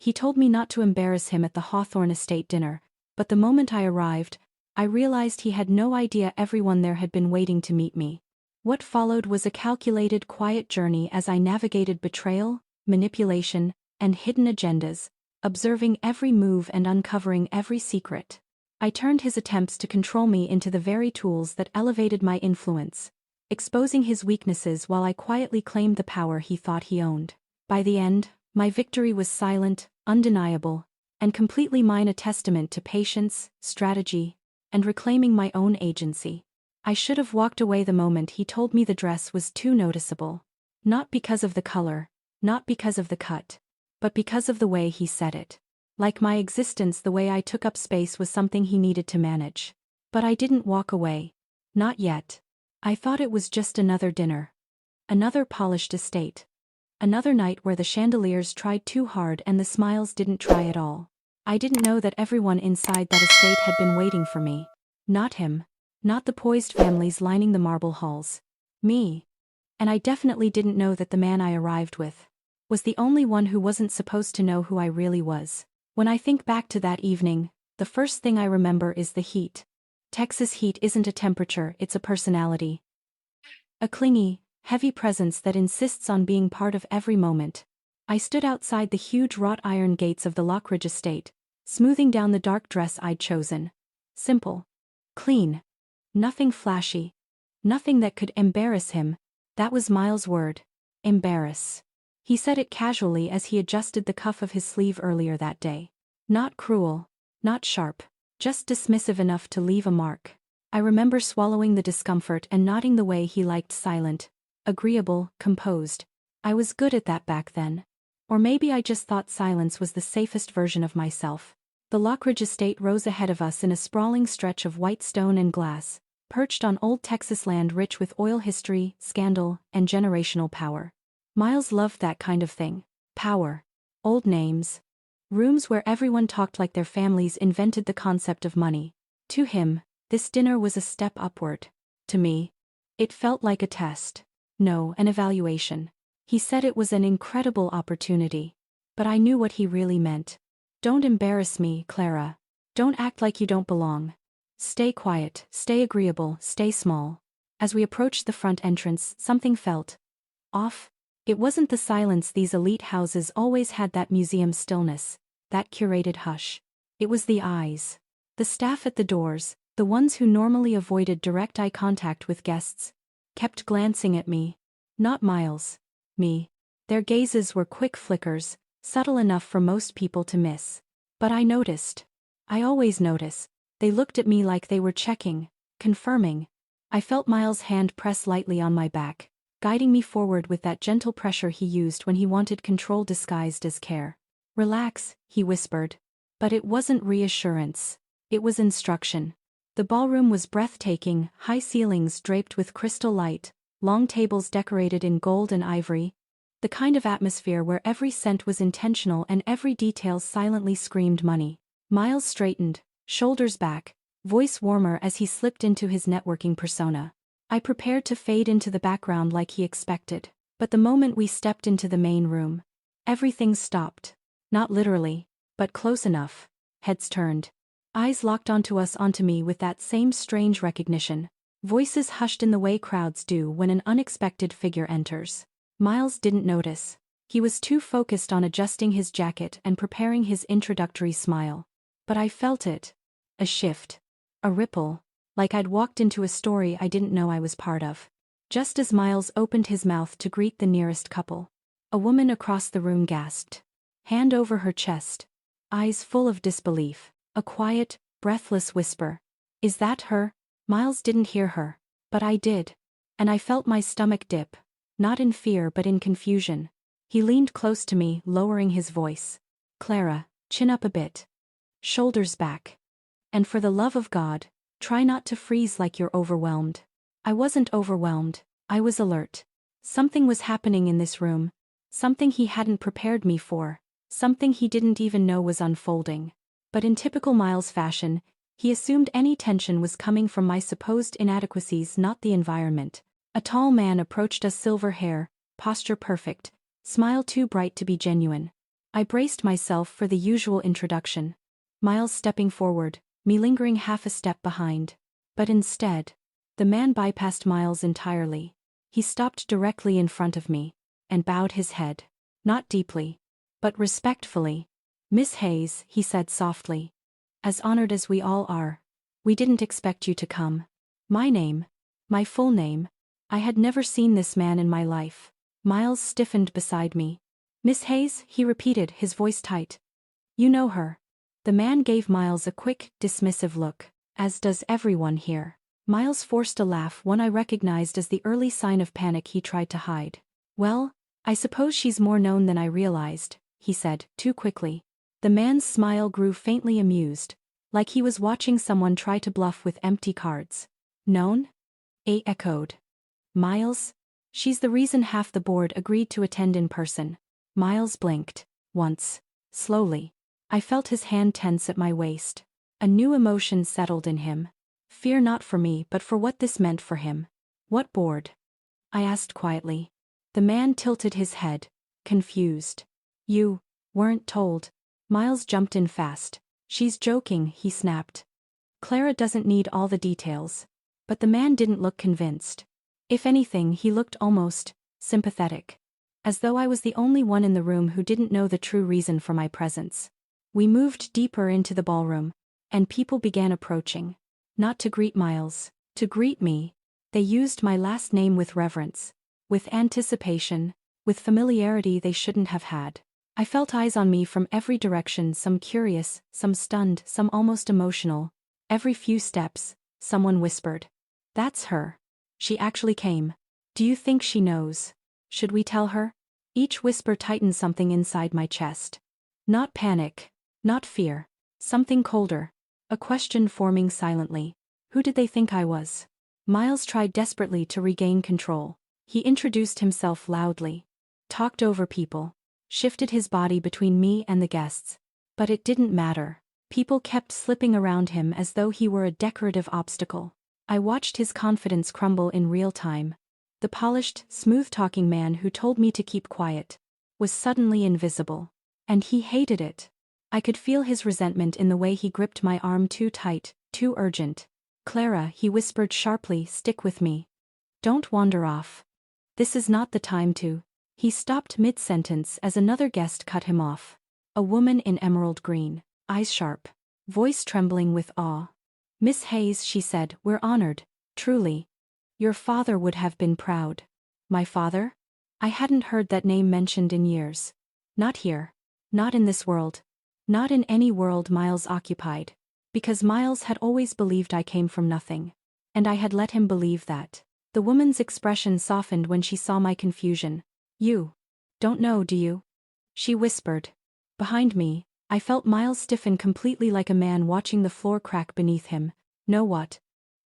He told me not to embarrass him at the Hawthorne estate dinner, but the moment I arrived, I realized he had no idea everyone there had been waiting to meet me. What followed was a calculated, quiet journey as I navigated betrayal, manipulation, and hidden agendas, observing every move and uncovering every secret. I turned his attempts to control me into the very tools that elevated my influence, exposing his weaknesses while I quietly claimed the power he thought he owned. By the end, my victory was silent, undeniable, and completely mine, a testament to patience, strategy, and reclaiming my own agency. I should have walked away the moment he told me the dress was too noticeable. Not because of the color, not because of the cut, but because of the way he said it. Like my existence, the way I took up space was something he needed to manage. But I didn't walk away. Not yet. I thought it was just another dinner. Another polished estate. Another night where the chandeliers tried too hard and the smiles didn't try at all. I didn't know that everyone inside that estate had been waiting for me. Not him. Not the poised families lining the marble halls. Me. And I definitely didn't know that the man I arrived with was the only one who wasn't supposed to know who I really was. When I think back to that evening, the first thing I remember is the heat. Texas heat isn't a temperature, it's a personality. A clingy, heavy presence that insists on being part of every moment. I stood outside the huge wrought iron gates of the Lockridge estate, smoothing down the dark dress I'd chosen. Simple. Clean. Nothing flashy. Nothing that could embarrass him. That was Miles' word. Embarrass. He said it casually as he adjusted the cuff of his sleeve earlier that day. Not cruel. Not sharp. Just dismissive enough to leave a mark. I remember swallowing the discomfort and nodding the way he liked, silent, agreeable, composed. I was good at that back then. Or maybe I just thought silence was the safest version of myself. The Lockridge estate rose ahead of us in a sprawling stretch of white stone and glass, perched on old Texas land rich with oil history, scandal, and generational power. Miles loved that kind of thing. Power. Old names. Rooms where everyone talked like their families invented the concept of money. To him, this dinner was a step upward. To me, it felt like a test. No, an evaluation. He said it was an incredible opportunity. But I knew what he really meant. Don't embarrass me, Clara. Don't act like you don't belong. Stay quiet, stay agreeable, stay small. As we approached the front entrance, something felt off. It wasn't the silence these elite houses always had, that museum stillness, that curated hush. It was the eyes. The staff at the doors, the ones who normally avoided direct eye contact with guests, kept glancing at me. Not Miles. Me. Their gazes were quick flickers, subtle enough for most people to miss. But I noticed. I always notice. They looked at me like they were checking, confirming. I felt Miles' hand press lightly on my back, guiding me forward with that gentle pressure he used when he wanted control disguised as care. Relax, he whispered. But it wasn't reassurance. It was instruction. The ballroom was breathtaking, high ceilings draped with crystal light, long tables decorated in gold and ivory. The kind of atmosphere where every cent was intentional and every detail silently screamed money. Miles straightened, shoulders back, voice warmer as he slipped into his networking persona. I prepared to fade into the background like he expected. But the moment we stepped into the main room, everything stopped. Not literally, but close enough. Heads turned. Eyes locked onto me with that same strange recognition. Voices hushed in the way crowds do when an unexpected figure enters. Miles didn't notice. He was too focused on adjusting his jacket and preparing his introductory smile. But I felt it. A shift. A ripple. Like I'd walked into a story I didn't know I was part of. Just as Miles opened his mouth to greet the nearest couple, a woman across the room gasped. Hand over her chest. Eyes full of disbelief. A quiet, breathless whisper. Is that her? Miles didn't hear her. But I did. And I felt my stomach dip. Not in fear but in confusion. He leaned close to me, lowering his voice. Clara, chin up a bit. Shoulders back. And for the love of God, try not to freeze like you're overwhelmed. I wasn't overwhelmed. I was alert. Something was happening in this room. Something he hadn't prepared me for. Something he didn't even know was unfolding. But in typical Miles fashion, he assumed any tension was coming from my supposed inadequacies, not the environment. A tall man approached us, silver hair, posture perfect, smile too bright to be genuine. I braced myself for the usual introduction. Miles stepping forward, me lingering half a step behind. But instead, the man bypassed Miles entirely. He stopped directly in front of me, and bowed his head. Not deeply, but respectfully. "Miss Hayes," he said softly. "As honored as we all are, we didn't expect you to come." My name. My full name. I had never seen this man in my life. Miles stiffened beside me. "Miss Hayes," he repeated, his voice tight. "You know her." The man gave Miles a quick, dismissive look, as does everyone here. Miles forced a laugh, one I recognized as the early sign of panic he tried to hide. "Well, I suppose she's more known than I realized," he said, too quickly. The man's smile grew faintly amused, like he was watching someone try to bluff with empty cards. "Known?" I echoed. "Miles? She's the reason half the board agreed to attend in person." Miles blinked. Once. Slowly. I felt his hand tense at my waist. A new emotion settled in him. Fear not for me but for what this meant for him. "What board?" I asked quietly. The man tilted his head, confused. "You weren't told." Miles jumped in fast. "She's joking," he snapped. "Clara doesn't need all the details." But the man didn't look convinced. If anything, he looked almost sympathetic. As though I was the only one in the room who didn't know the true reason for my presence. We moved deeper into the ballroom, and people began approaching. Not to greet Miles, to greet me. They used my last name with reverence, with anticipation, with familiarity they shouldn't have had. I felt eyes on me from every direction, some curious, some stunned, some almost emotional. Every few steps, someone whispered, "That's her. She actually came. Do you think she knows? Should we tell her?" Each whisper tightened something inside my chest. Not panic, not fear, something colder. A question forming silently. Who did they think I was? Miles tried desperately to regain control. He introduced himself loudly, talked over people, shifted his body between me and the guests. But it didn't matter. People kept slipping around him as though he were a decorative obstacle. I watched his confidence crumble in real time. The polished, smooth-talking man who told me to keep quiet was suddenly invisible. And he hated it. I could feel his resentment in the way he gripped my arm, too tight, too urgent. "Clara," he whispered sharply, "stick with me. Don't wander off. This is not the time to." He stopped mid-sentence as another guest cut him off. A woman in emerald green, eyes sharp, voice trembling with awe. "Miss Hayes," she said, "we're honored, truly. Your father would have been proud." My father? I hadn't heard that name mentioned in years. Not here. Not in this world. Not in any world Miles occupied. Because Miles had always believed I came from nothing. And I had let him believe that. The woman's expression softened when she saw my confusion. "You don't know, do you?" she whispered. Behind me, I felt Miles stiffen completely, like a man watching the floor crack beneath him. "Know what?"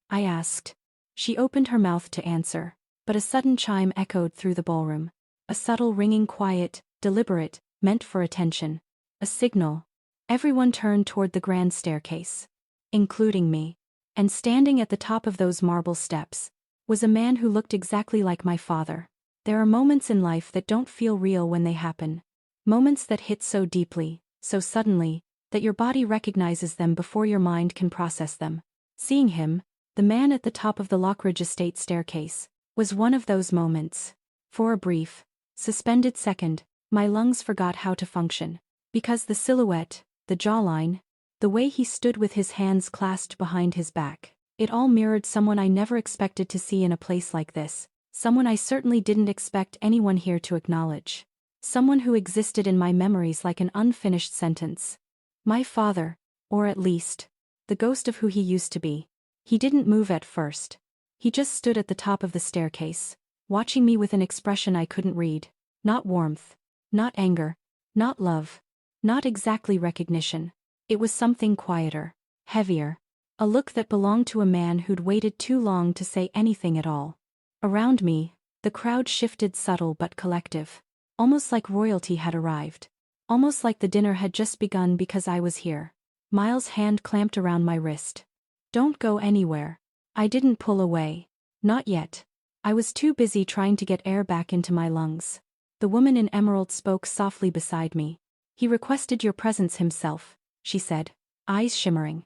I asked. She opened her mouth to answer, but a sudden chime echoed through the ballroom. A subtle ringing, quiet, deliberate, meant for attention. A signal. Everyone turned toward the grand staircase. Including me. And standing at the top of those marble steps was a man who looked exactly like my father. There are moments in life that don't feel real when they happen. Moments that hit so deeply, so suddenly, that your body recognizes them before your mind can process them. Seeing him, the man at the top of the Lockridge estate staircase, was one of those moments. For a brief, suspended second, my lungs forgot how to function. Because the silhouette, the jawline, the way he stood with his hands clasped behind his back, it all mirrored someone I never expected to see in a place like this. Someone I certainly didn't expect anyone here to acknowledge. Someone who existed in my memories like an unfinished sentence. My father, or at least, the ghost of who he used to be. He didn't move at first. He just stood at the top of the staircase, watching me with an expression I couldn't read. Not warmth. Not anger. Not love. Not exactly recognition. It was something quieter, heavier. A look that belonged to a man who'd waited too long to say anything at all. Around me, the crowd shifted, subtle but collective. Almost like royalty had arrived. Almost like the dinner had just begun because I was here. Miles' hand clamped around my wrist. "Don't go anywhere." I didn't pull away. Not yet. I was too busy trying to get air back into my lungs. The woman in emerald spoke softly beside me. He requested your presence himself, she said, eyes shimmering.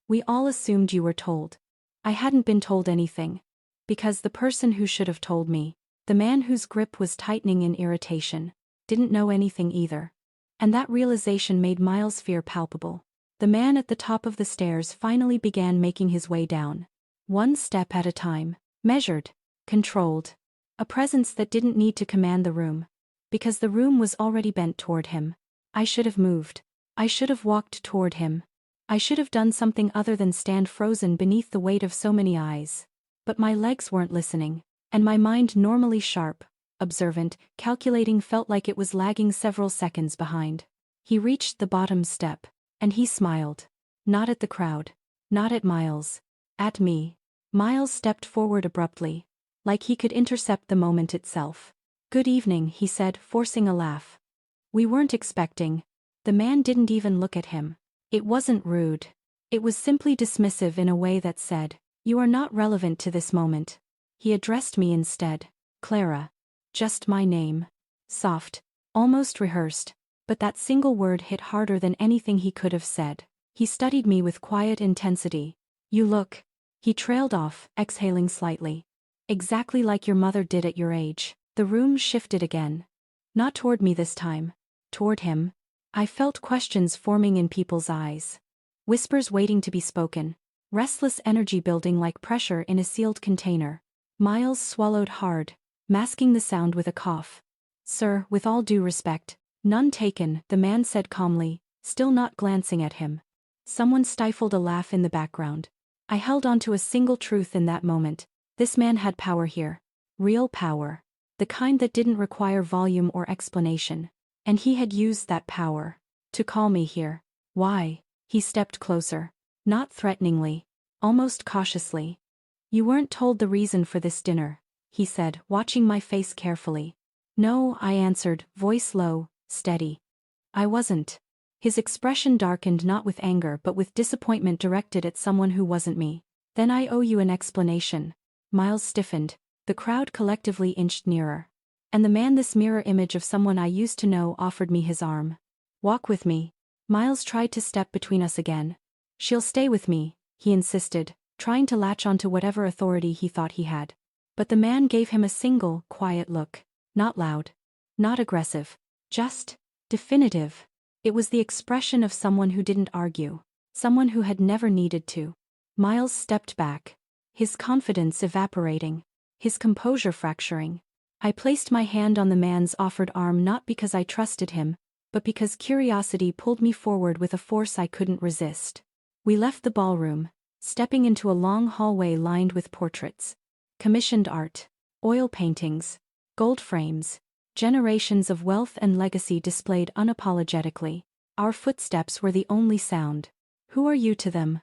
We all assumed you were told. I hadn't been told anything. Because the person who should have told me, the man whose grip was tightening in irritation, didn't know anything either. And that realization made Miles' fear palpable. The man at the top of the stairs finally began making his way down. One step at a time, measured, controlled. A presence that didn't need to command the room. Because the room was already bent toward him. I should have moved. I should have walked toward him. I should have done something other than stand frozen beneath the weight of so many eyes. But my legs weren't listening, and my mind, normally sharp, observant, calculating, felt like it was lagging several seconds behind. He reached the bottom step, and he smiled. Not at the crowd. Not at Miles. At me. Miles stepped forward abruptly, like he could intercept the moment itself. Good evening, he said, forcing a laugh. We weren't expecting. The man didn't even look at him. It wasn't rude. It was simply dismissive in a way that said, you are not relevant to this moment. He addressed me instead. Clara. Just my name. Soft, almost rehearsed, but that single word hit harder than anything he could have said. He studied me with quiet intensity. You look. He trailed off, exhaling slightly. Exactly like your mother did at your age. The room shifted again. Not toward me this time. Toward him. I felt questions forming in people's eyes. Whispers waiting to be spoken. Restless energy building like pressure in a sealed container. Miles swallowed hard, masking the sound with a cough. Sir, with all due respect. None taken, the man said calmly, still not glancing at him. Someone stifled a laugh in the background. I held on to a single truth in that moment. This man had power here. Real power. The kind that didn't require volume or explanation. And he had used that power. To call me here. Why? He stepped closer. Not threateningly. Almost cautiously. You weren't told the reason for this dinner, he said, watching my face carefully. No, I answered, voice low, steady. I wasn't. His expression darkened not with anger but with disappointment directed at someone who wasn't me. Then I owe you an explanation. Miles stiffened. The crowd collectively inched nearer. And the man, this mirror image of someone I used to know, offered me his arm. Walk with me. Miles tried to step between us again. She'll stay with me, he insisted, trying to latch onto whatever authority he thought he had. But the man gave him a single, quiet look. Not loud. Not aggressive. Just definitive. It was the expression of someone who didn't argue. Someone who had never needed to. Miles stepped back. His confidence evaporating. His composure fracturing. I placed my hand on the man's offered arm not because I trusted him, but because curiosity pulled me forward with a force I couldn't resist. We left the ballroom, stepping into a long hallway lined with portraits. Commissioned art. Oil paintings. Gold frames. Generations of wealth and legacy displayed unapologetically. Our footsteps were the only sound. Who are you to them?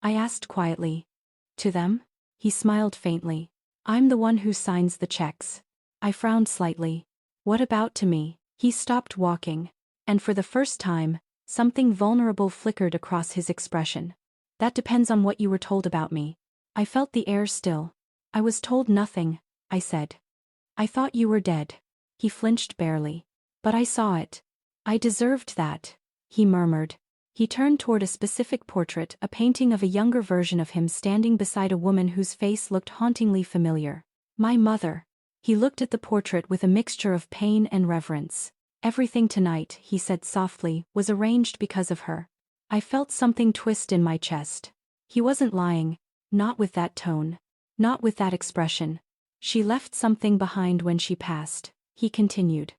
I asked quietly. To them? He smiled faintly. I'm the one who signs the checks. I frowned slightly. What about to me? He stopped walking. And for the first time, something vulnerable flickered across his expression. That depends on what you were told about me. I felt the air still. I was told nothing, I said. I thought you were dead. He flinched barely. But I saw it. I deserved that, he murmured. He turned toward a specific portrait, a painting of a younger version of him standing beside a woman whose face looked hauntingly familiar. My mother. He looked at the portrait with a mixture of pain and reverence. Everything tonight, he said softly, was arranged because of her. I felt something twist in my chest. He wasn't lying. Not with that tone. Not with that expression. She left something behind when she passed, he continued.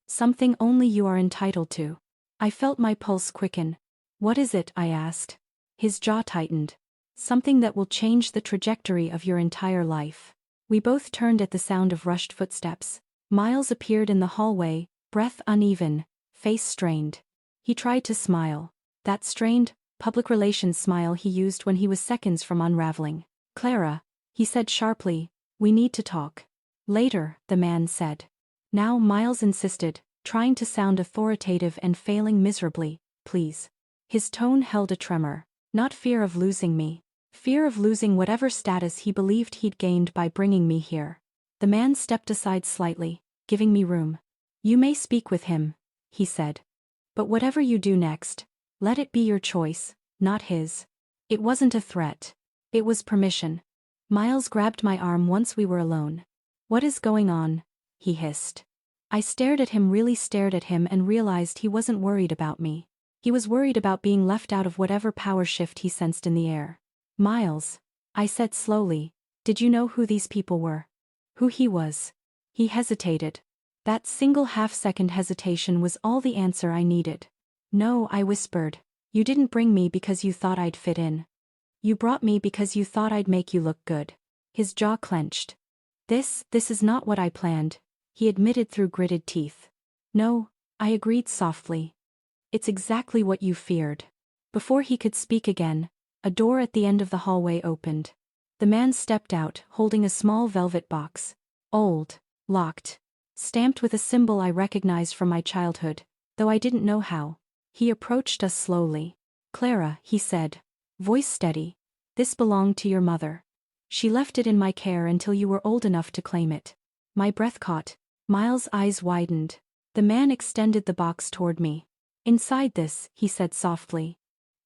Something only you are entitled to. I felt my pulse quicken. What is it? I asked. His jaw tightened. Something that will change the trajectory of your entire life. We both turned at the sound of rushed footsteps. Miles appeared in the hallway, breath uneven, face strained. He tried to smile. That strained, public relations smile he used when he was seconds from unraveling. Clara, he said sharply, we need to talk. Later, the man said. Now Miles insisted, trying to sound authoritative and failing miserably, please. His tone held a tremor. Not fear of losing me. Fear of losing whatever status he believed he'd gained by bringing me here. The man stepped aside slightly, giving me room. You may speak with him, he said. But whatever you do next, let it be your choice, not his. It wasn't a threat. It was permission. Miles grabbed my arm once we were alone. What is going on? He hissed. I stared at him, really stared at him, and realized he wasn't worried about me. He was worried about being left out of whatever power shift he sensed in the air. Miles, I said slowly, did you know who these people were? Who he was? He hesitated. That single half-second hesitation was all the answer I needed. No, I whispered. You didn't bring me because you thought I'd fit in. You brought me because you thought I'd make you look good. His jaw clenched. This is not what I planned, he admitted through gritted teeth. No, I agreed softly. It's exactly what you feared. Before he could speak again, a door at the end of the hallway opened. The man stepped out, holding a small velvet box. Old, locked, stamped with a symbol I recognized from my childhood, though I didn't know how. He approached us slowly. Clara, he said, voice steady, this belonged to your mother. She left it in my care until you were old enough to claim it. My breath caught. Miles' eyes widened. The man extended the box toward me. Inside this, he said softly,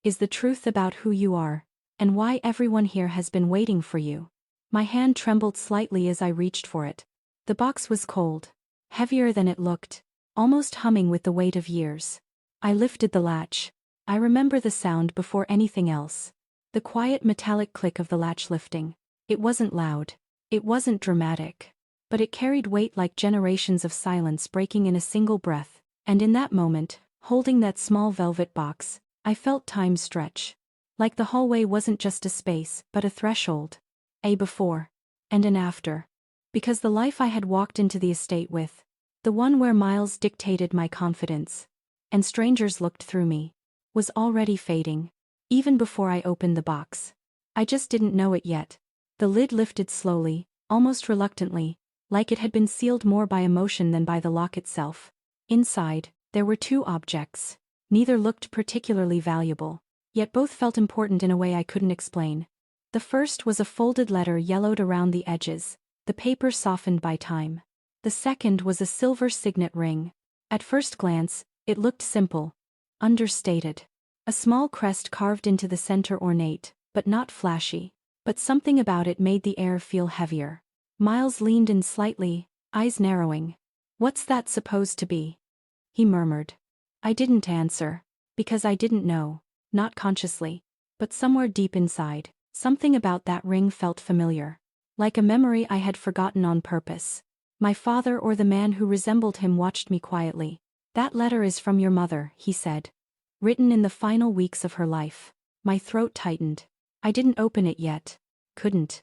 is the truth about who you are, and why everyone here has been waiting for you. My hand trembled slightly as I reached for it. The box was cold, heavier than it looked, almost humming with the weight of years. I lifted the latch. I remember the sound before anything else. The quiet metallic click of the latch lifting. It wasn't loud. It wasn't dramatic. But it carried weight like generations of silence breaking in a single breath, and in that moment, holding that small velvet box, I felt time stretch. Like the hallway wasn't just a space, but a threshold. A before. And an after. Because the life I had walked into the estate with, the one where Miles dictated my confidence, and strangers looked through me, was already fading. Even before I opened the box. I just didn't know it yet. The lid lifted slowly, almost reluctantly, like it had been sealed more by emotion than by the lock itself. Inside, there were two objects. Neither looked particularly valuable, yet both felt important in a way I couldn't explain. The first was a folded letter yellowed around the edges, the paper softened by time. The second was a silver signet ring. At first glance, it looked simple, understated. A small crest carved into the center, ornate, but not flashy. But something about it made the air feel heavier. Miles leaned in slightly, eyes narrowing. What's that supposed to be? He murmured. I didn't answer, because I didn't know, not consciously, but somewhere deep inside, something about that ring felt familiar. Like a memory I had forgotten on purpose. My father or the man who resembled him watched me quietly. That letter is from your mother, he said. Written in the final weeks of her life. My throat tightened. I didn't open it yet. Couldn't.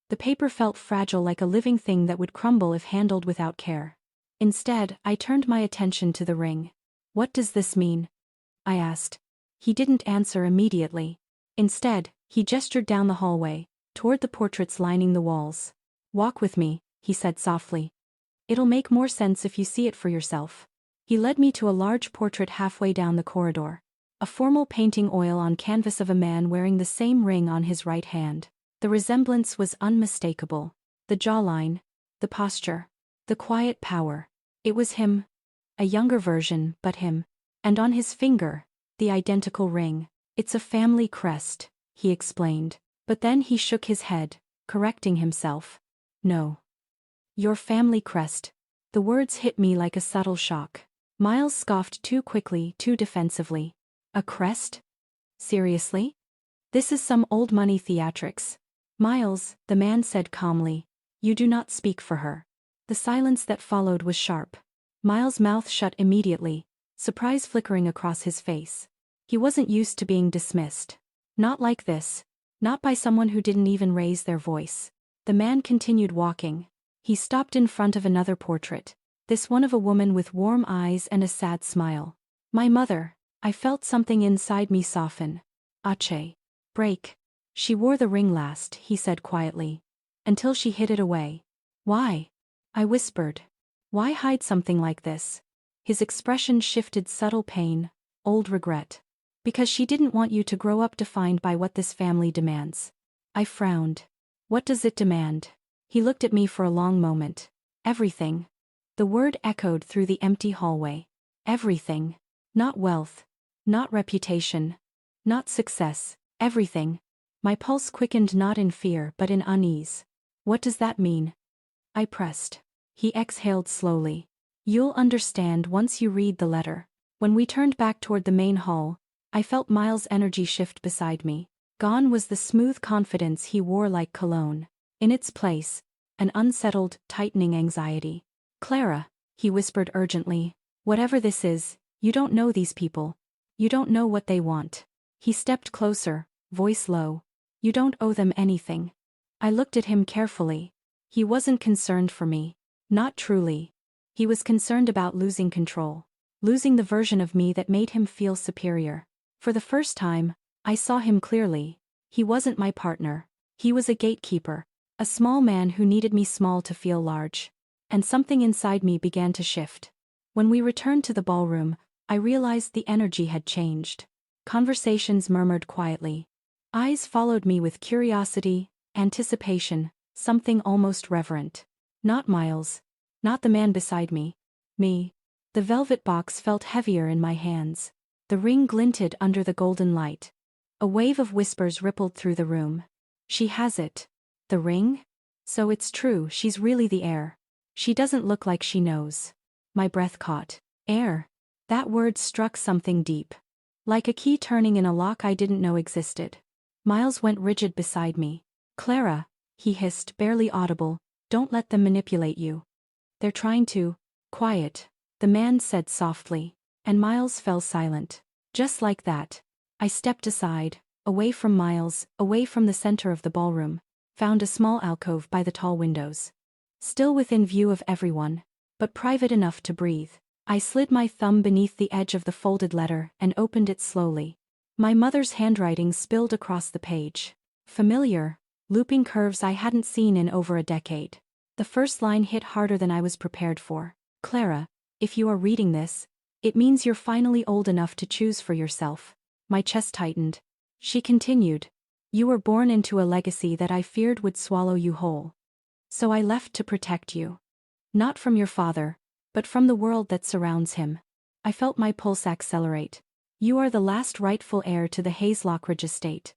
The paper felt fragile, like a living thing that would crumble if handled without care. Instead, I turned my attention to the ring. What does this mean? I asked. He didn't answer immediately. Instead, he gestured down the hallway, toward the portraits lining the walls. Walk with me, he said softly. It'll make more sense if you see it for yourself. He led me to a large portrait halfway down the corridor. A formal painting oil on canvas of a man wearing the same ring on his right hand. The resemblance was unmistakable. The jawline, the posture, the quiet power. It was him. A younger version, but him. And on his finger, the identical ring. It's a family crest, he explained. But then he shook his head, correcting himself. No. Your family crest. The words hit me like a subtle shock. Miles scoffed too quickly, too defensively. A crest? Seriously? This is some old money theatrics. Miles, the man said calmly. You do not speak for her. The silence that followed was sharp. Miles' mouth shut immediately, surprise flickering across his face. He wasn't used to being dismissed. Not like this. Not by someone who didn't even raise their voice. The man continued walking. He stopped in front of another portrait. This one of a woman with warm eyes and a sad smile. My mother. I felt something inside me soften. Ache. Break. She wore the ring last, he said quietly. Until she hid it away. Why? I whispered. Why hide something like this? His expression shifted, subtle pain, old regret. Because she didn't want you to grow up defined by what this family demands. I frowned. What does it demand? He looked at me for a long moment. Everything. The word echoed through the empty hallway. Everything. Not wealth. Not reputation. Not success. Everything. My pulse quickened not in fear but in unease. What does that mean? I pressed. He exhaled slowly. You'll understand once you read the letter. When we turned back toward the main hall, I felt Miles' energy shift beside me. Gone was the smooth confidence he wore like cologne. In its place, an unsettled, tightening anxiety. Clara, he whispered urgently, whatever this is, you don't know these people. You don't know what they want. He stepped closer, voice low. You don't owe them anything. I looked at him carefully. He wasn't concerned for me. Not truly. He was concerned about losing control. Losing the version of me that made him feel superior. For the first time, I saw him clearly. He wasn't my partner. He was a gatekeeper. A small man who needed me small to feel large. And something inside me began to shift. When we returned to the ballroom, I realized the energy had changed. Conversations murmured quietly. Eyes followed me with curiosity, anticipation, something almost reverent. Not Miles. Not the man beside me. Me. The velvet box felt heavier in my hands. The ring glinted under the golden light. A wave of whispers rippled through the room. She has it. The ring? So it's true, she's really the heir. She doesn't look like she knows. My breath caught. Heir. That word struck something deep. Like a key turning in a lock I didn't know existed. Miles went rigid beside me. Clara, he hissed, barely audible, don't let them manipulate you. They're trying to. Quiet, the man said softly. And Miles fell silent. Just like that. I stepped aside, away from Miles, away from the center of the ballroom, found a small alcove by the tall windows. Still within view of everyone, but private enough to breathe. I slid my thumb beneath the edge of the folded letter and opened it slowly. My mother's handwriting spilled across the page. Familiar, looping curves I hadn't seen in over a decade. The first line hit harder than I was prepared for. Clara, if you are reading this, it means you're finally old enough to choose for yourself. My chest tightened. She continued. You were born into a legacy that I feared would swallow you whole. So I left to protect you. Not from your father, but from the world that surrounds him. I felt my pulse accelerate. You are the last rightful heir to the Hayes-Lockridge estate.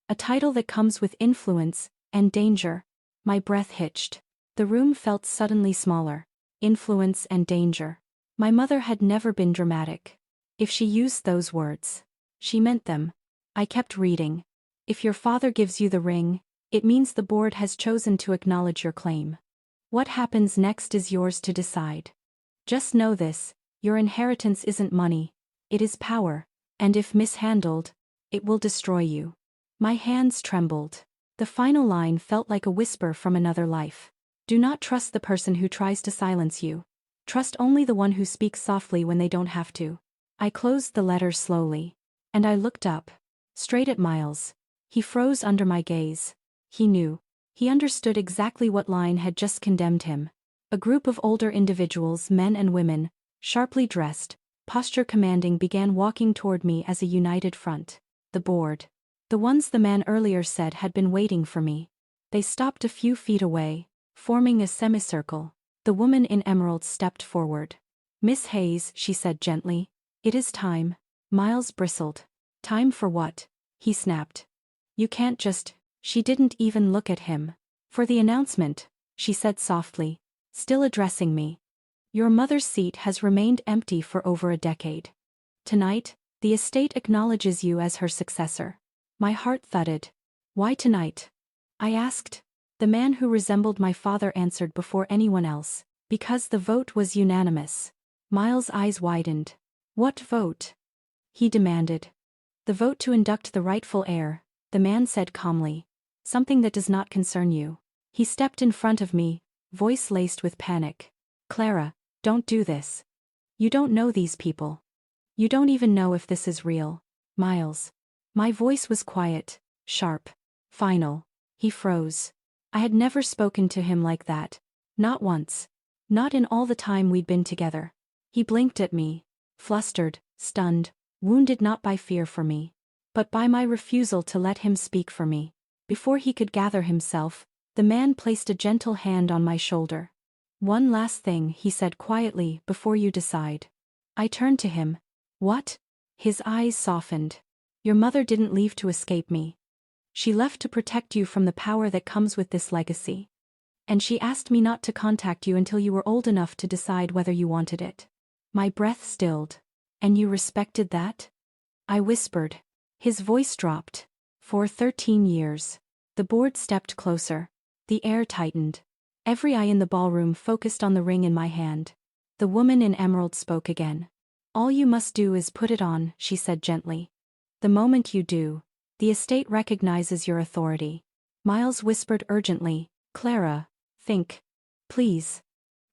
A title that comes with influence and danger. My breath hitched. The room felt suddenly smaller. Influence and danger. My mother had never been dramatic. If she used those words, she meant them. I kept reading. If your father gives you the ring, it means the board has chosen to acknowledge your claim. What happens next is yours to decide. Just know this, your inheritance isn't money, it is power, and if mishandled, it will destroy you. My hands trembled. The final line felt like a whisper from another life. Do not trust the person who tries to silence you. Trust only the one who speaks softly when they don't have to. I closed the letter slowly. And I looked up. Straight at Miles. He froze under my gaze. He knew. He understood exactly what line had just condemned him. A group of older individuals, men and women, sharply dressed, posture commanding, began walking toward me as a united front. The board. The ones the man earlier said had been waiting for me. They stopped a few feet away, forming a semicircle. The woman in emeralds stepped forward. Miss Hayes, she said gently. It is time. Miles bristled. Time for what? He snapped. You can't just. She didn't even look at him. For the announcement, she said softly, still addressing me. Your mother's seat has remained empty for over a decade. Tonight, the estate acknowledges you as her successor. My heart thudded. Why tonight? I asked. The man who resembled my father answered before anyone else. Because the vote was unanimous. Miles' eyes widened. What vote? He demanded. The vote to induct the rightful heir, the man said calmly. Something that does not concern you. He stepped in front of me, voice laced with panic. Clara, don't do this. You don't know these people. You don't even know if this is real. Miles. My voice was quiet, sharp, final. He froze. I had never spoken to him like that. Not once. Not in all the time we'd been together. He blinked at me, flustered, stunned, wounded not by fear for me, but by my refusal to let him speak for me. Before he could gather himself, the man placed a gentle hand on my shoulder. One last thing, he said quietly, before you decide. I turned to him. What? His eyes softened. Your mother didn't leave to escape me. She left to protect you from the power that comes with this legacy. And she asked me not to contact you until you were old enough to decide whether you wanted it. My breath stilled. And you respected that? I whispered. His voice dropped. For 13 years. The board stepped closer. The air tightened. Every eye in the ballroom focused on the ring in my hand. The woman in emerald spoke again. All you must do is put it on, she said gently. The moment you do, the estate recognizes your authority. Miles whispered urgently, Clara, think. Please.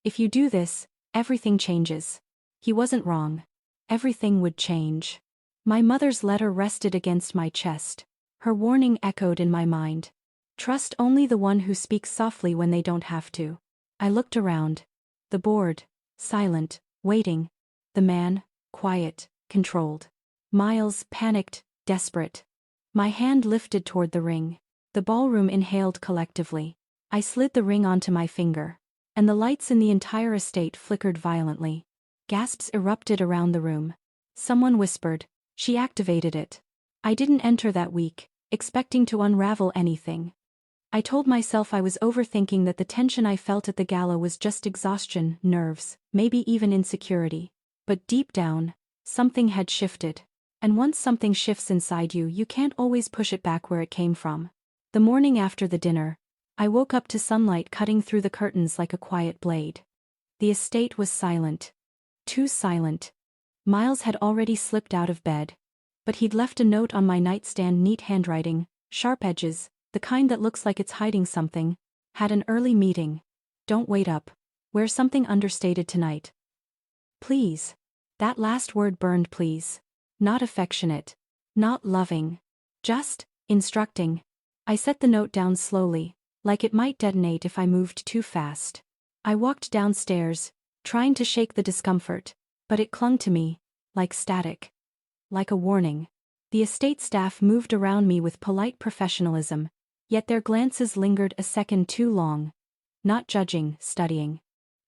If you do this, everything changes. He wasn't wrong. Everything would change. My mother's letter rested against my chest. Her warning echoed in my mind. Trust only the one who speaks softly when they don't have to. I looked around. The board, silent, waiting. The man, quiet, controlled. Miles, panicked, desperate. My hand lifted toward the ring. The ballroom inhaled collectively. I slid the ring onto my finger. And the lights in the entire estate flickered violently. Gasps erupted around the room. Someone whispered, she activated it. I didn't enter that week, expecting to unravel anything. I told myself I was overthinking, that the tension I felt at the gala was just exhaustion, nerves, maybe even insecurity. But deep down, something had shifted. And once something shifts inside you, you can't always push it back where it came from. The morning after the dinner, I woke up to sunlight cutting through the curtains like a quiet blade. The estate was silent. Too silent. Miles had already slipped out of bed. But he'd left a note on my nightstand, neat handwriting, sharp edges, the kind that looks like it's hiding something. Had an early meeting. Don't wait up. Wear something understated tonight. Please. That last word burned. Please. Not affectionate. Not loving. Just instructing. I set the note down slowly, like it might detonate if I moved too fast. I walked downstairs, trying to shake the discomfort, but it clung to me, like static. Like a warning. The estate staff moved around me with polite professionalism, yet their glances lingered a second too long. Not judging, studying.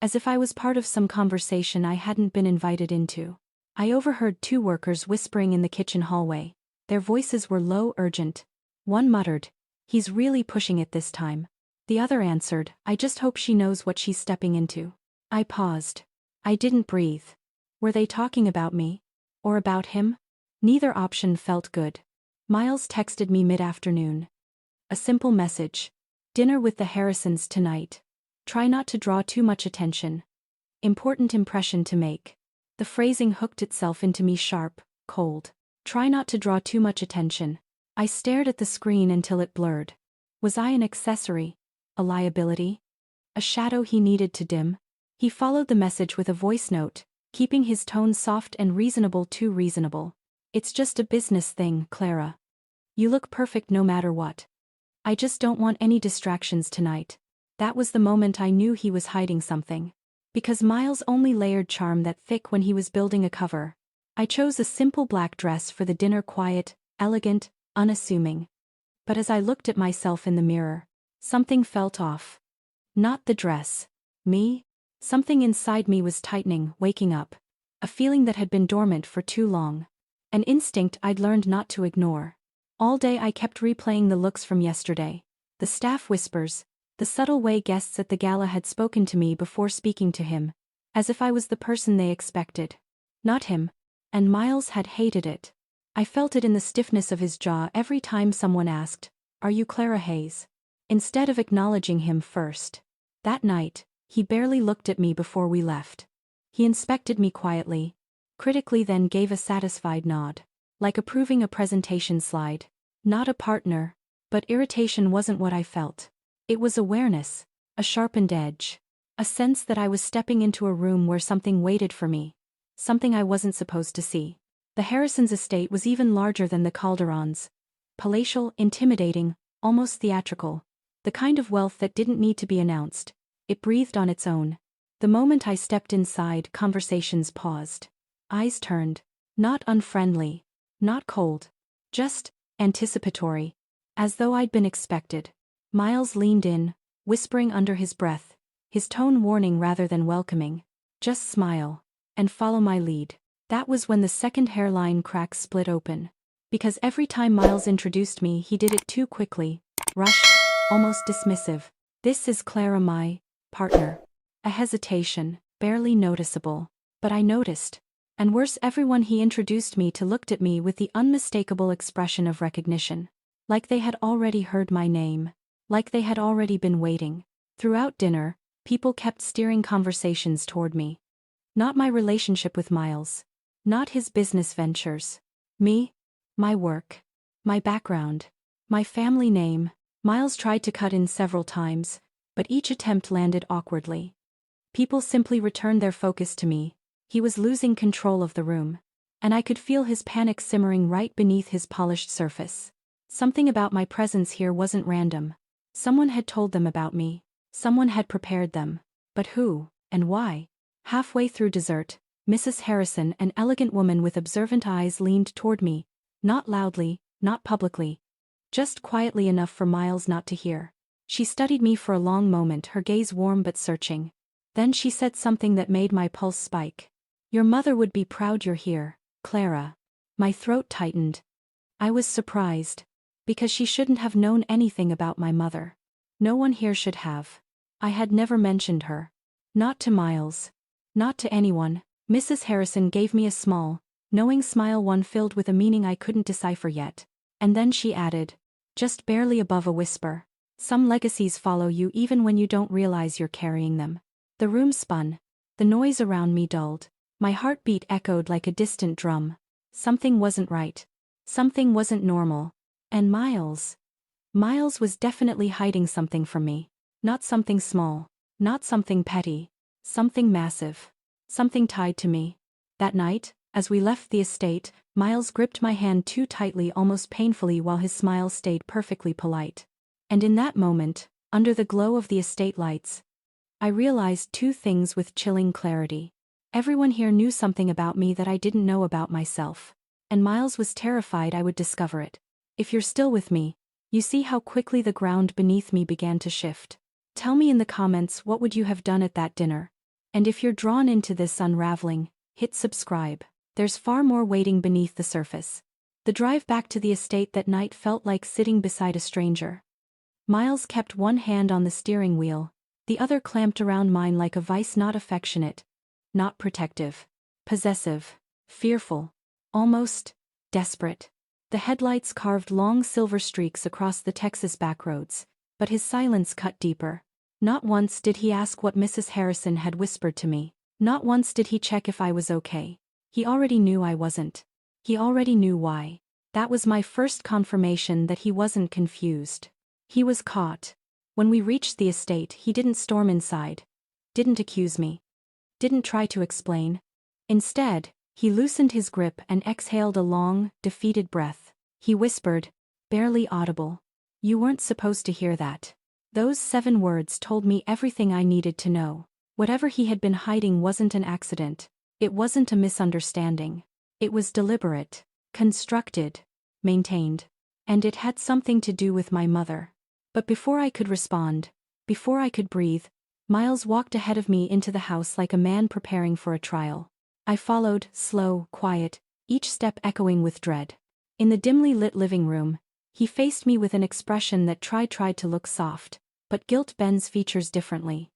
As if I was part of some conversation I hadn't been invited into. I overheard two workers whispering in the kitchen hallway. Their voices were low, urgent. One muttered, he's really pushing it this time. The other answered, I just hope she knows what she's stepping into. I paused. I didn't breathe. Were they talking about me? Or about him? Neither option felt good. Miles texted me mid-afternoon. A simple message. Dinner with the Harrisons tonight. Try not to draw too much attention. Important impression to make. The phrasing hooked itself into me sharp, cold. Try not to draw too much attention. I stared at the screen until it blurred. Was I an accessory? A liability? A shadow he needed to dim? He followed the message with a voice note, keeping his tone soft and reasonable, too reasonable. It's just a business thing, Clara. You look perfect no matter what. I just don't want any distractions tonight. That was the moment I knew he was hiding something. Because Miles only layered charm that thick when he was building a cover. I chose a simple black dress for the dinner, quiet, elegant, unassuming. But as I looked at myself in the mirror, something felt off. Not the dress. Me? Something inside me was tightening, waking up. A feeling that had been dormant for too long. An instinct I'd learned not to ignore. All day I kept replaying the looks from yesterday. The staff whispers. The subtle way guests at the gala had spoken to me before speaking to him. As if I was the person they expected. Not him. And Miles had hated it. I felt it in the stiffness of his jaw every time someone asked, Are you Clara Hayes? Instead of acknowledging him first. That night, he barely looked at me before we left. He inspected me quietly, critically, then gave a satisfied nod. Like approving a presentation slide. Not a partner. But irritation wasn't what I felt. It was awareness. A sharpened edge. A sense that I was stepping into a room where something waited for me. Something I wasn't supposed to see. The Harrisons' estate was even larger than the Calderons. Palatial, intimidating, almost theatrical. The kind of wealth that didn't need to be announced. It breathed on its own. The moment I stepped inside, conversations paused. Eyes turned. Not unfriendly. Not cold. Just anticipatory. As though I'd been expected. Miles leaned in, whispering under his breath. His tone warning rather than welcoming. Just smile. And follow my lead. That was when the second hairline crack split open. Because every time Miles introduced me, he did it too quickly, rushed, almost dismissive. "This is Clara, my partner." A hesitation, barely noticeable. But I noticed. And worse, everyone he introduced me to looked at me with the unmistakable expression of recognition. Like they had already heard my name. Like they had already been waiting. Throughout dinner, people kept steering conversations toward me. Not my relationship with Miles. Not his business ventures. Me, my work, my background, my family name. Miles tried to cut in several times, but each attempt landed awkwardly. People simply returned their focus to me. He was losing control of the room. And I could feel his panic simmering right beneath his polished surface. Something about my presence here wasn't random. Someone had told them about me. Someone had prepared them. But who, and why? Halfway through dessert, Mrs. Harrison, an elegant woman with observant eyes, leaned toward me. Not loudly, not publicly. Just quietly enough for Miles not to hear. She studied me for a long moment, her gaze warm but searching. Then she said something that made my pulse spike. "Your mother would be proud you're here, Clara." My throat tightened. I was surprised. Because she shouldn't have known anything about my mother. No one here should have. I had never mentioned her. Not to Miles. Not to anyone. Mrs. Harrison gave me a small, knowing smile, one filled with a meaning I couldn't decipher yet. And then she added, just barely above a whisper, "Some legacies follow you even when you don't realize you're carrying them." The room spun. The noise around me dulled. My heartbeat echoed like a distant drum. Something wasn't right. Something wasn't normal. And Miles was definitely hiding something from me. Not something small. Not something petty. Something massive. Something tied to me. That night, as we left the estate, Miles gripped my hand too tightly, almost painfully, while his smile stayed perfectly polite. And in that moment, under the glow of the estate lights, I realized two things with chilling clarity. Everyone here knew something about me that I didn't know about myself. And Miles was terrified I would discover it. If you're still with me, you see how quickly the ground beneath me began to shift. Tell me in the comments, what would you have done at that dinner? And if you're drawn into this unraveling, hit subscribe. There's far more waiting beneath the surface. The drive back to the estate that night felt like sitting beside a stranger. Miles kept one hand on the steering wheel, the other clamped around mine like a vice, not affectionate, not protective, possessive, fearful, almost desperate. The headlights carved long silver streaks across the Texas backroads, but his silence cut deeper. Not once did he ask what Mrs. Harrison had whispered to me. Not once did he check if I was okay. He already knew I wasn't. He already knew why. That was my first confirmation that he wasn't confused. He was caught. When we reached the estate, he didn't storm inside. Didn't accuse me. Didn't try to explain. Instead, he loosened his grip and exhaled a long, defeated breath. He whispered, barely audible, "You weren't supposed to hear that." Those 7 words told me everything I needed to know. Whatever he had been hiding wasn't an accident. It wasn't a misunderstanding. It was deliberate, constructed, maintained. And it had something to do with my mother. But before I could respond, before I could breathe, Miles walked ahead of me into the house like a man preparing for a trial. I followed, slow, quiet, each step echoing with dread. In the dimly lit living room, he faced me with an expression that tried to look soft, but guilt bends features differently.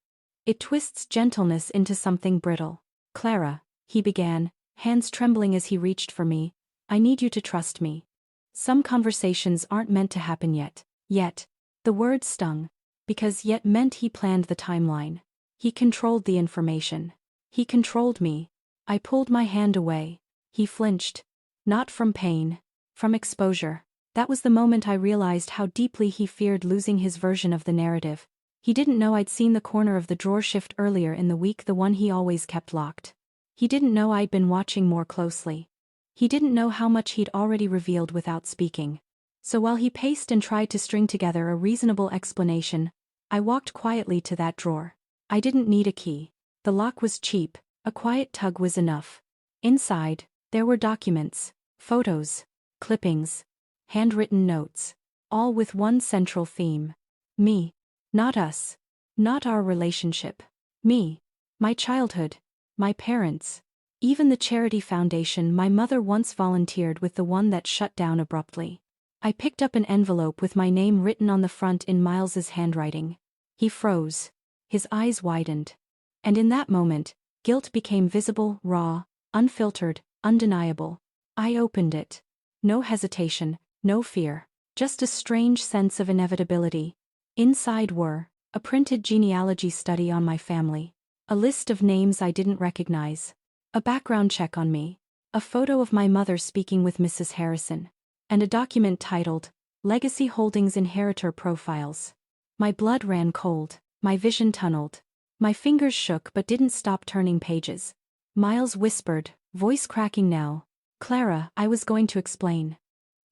It twists gentleness into something brittle. "Clara," he began, hands trembling as he reached for me, "I need you to trust me. Some conversations aren't meant to happen yet." Yet. The word stung. Because yet meant he planned the timeline. He controlled the information. He controlled me. I pulled my hand away. He flinched. Not from pain. From exposure. That was the moment I realized how deeply he feared losing his version of the narrative. He didn't know I'd seen the corner of the drawer shift earlier in the week, the one he always kept locked. He didn't know I'd been watching more closely. He didn't know how much he'd already revealed without speaking. So while he paced and tried to string together a reasonable explanation, I walked quietly to that drawer. I didn't need a key. The lock was cheap. A quiet tug was enough. Inside, there were documents, photos, clippings, handwritten notes, all with one central theme. Me. Not us. Not our relationship. Me. My childhood. My parents. Even the charity foundation my mother once volunteered with, the one that shut down abruptly. I picked up an envelope with my name written on the front in Miles's handwriting. He froze. His eyes widened. And in that moment, guilt became visible, raw, unfiltered, undeniable. I opened it. No hesitation, no fear. Just a strange sense of inevitability. Inside were a printed genealogy study on my family, a list of names I didn't recognize, a background check on me, a photo of my mother speaking with Mrs. Harrison, and a document titled Legacy Holdings Inheritor Profiles. My blood ran cold, my vision tunneled. My fingers shook but didn't stop turning pages. Miles whispered, voice cracking now. Clara, I was going to explain.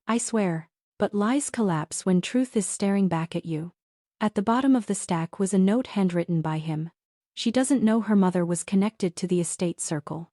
I swear. But lies collapse when truth is staring back at you. At the bottom of the stack was a note handwritten by him. She doesn't know her mother was connected to the estate circle.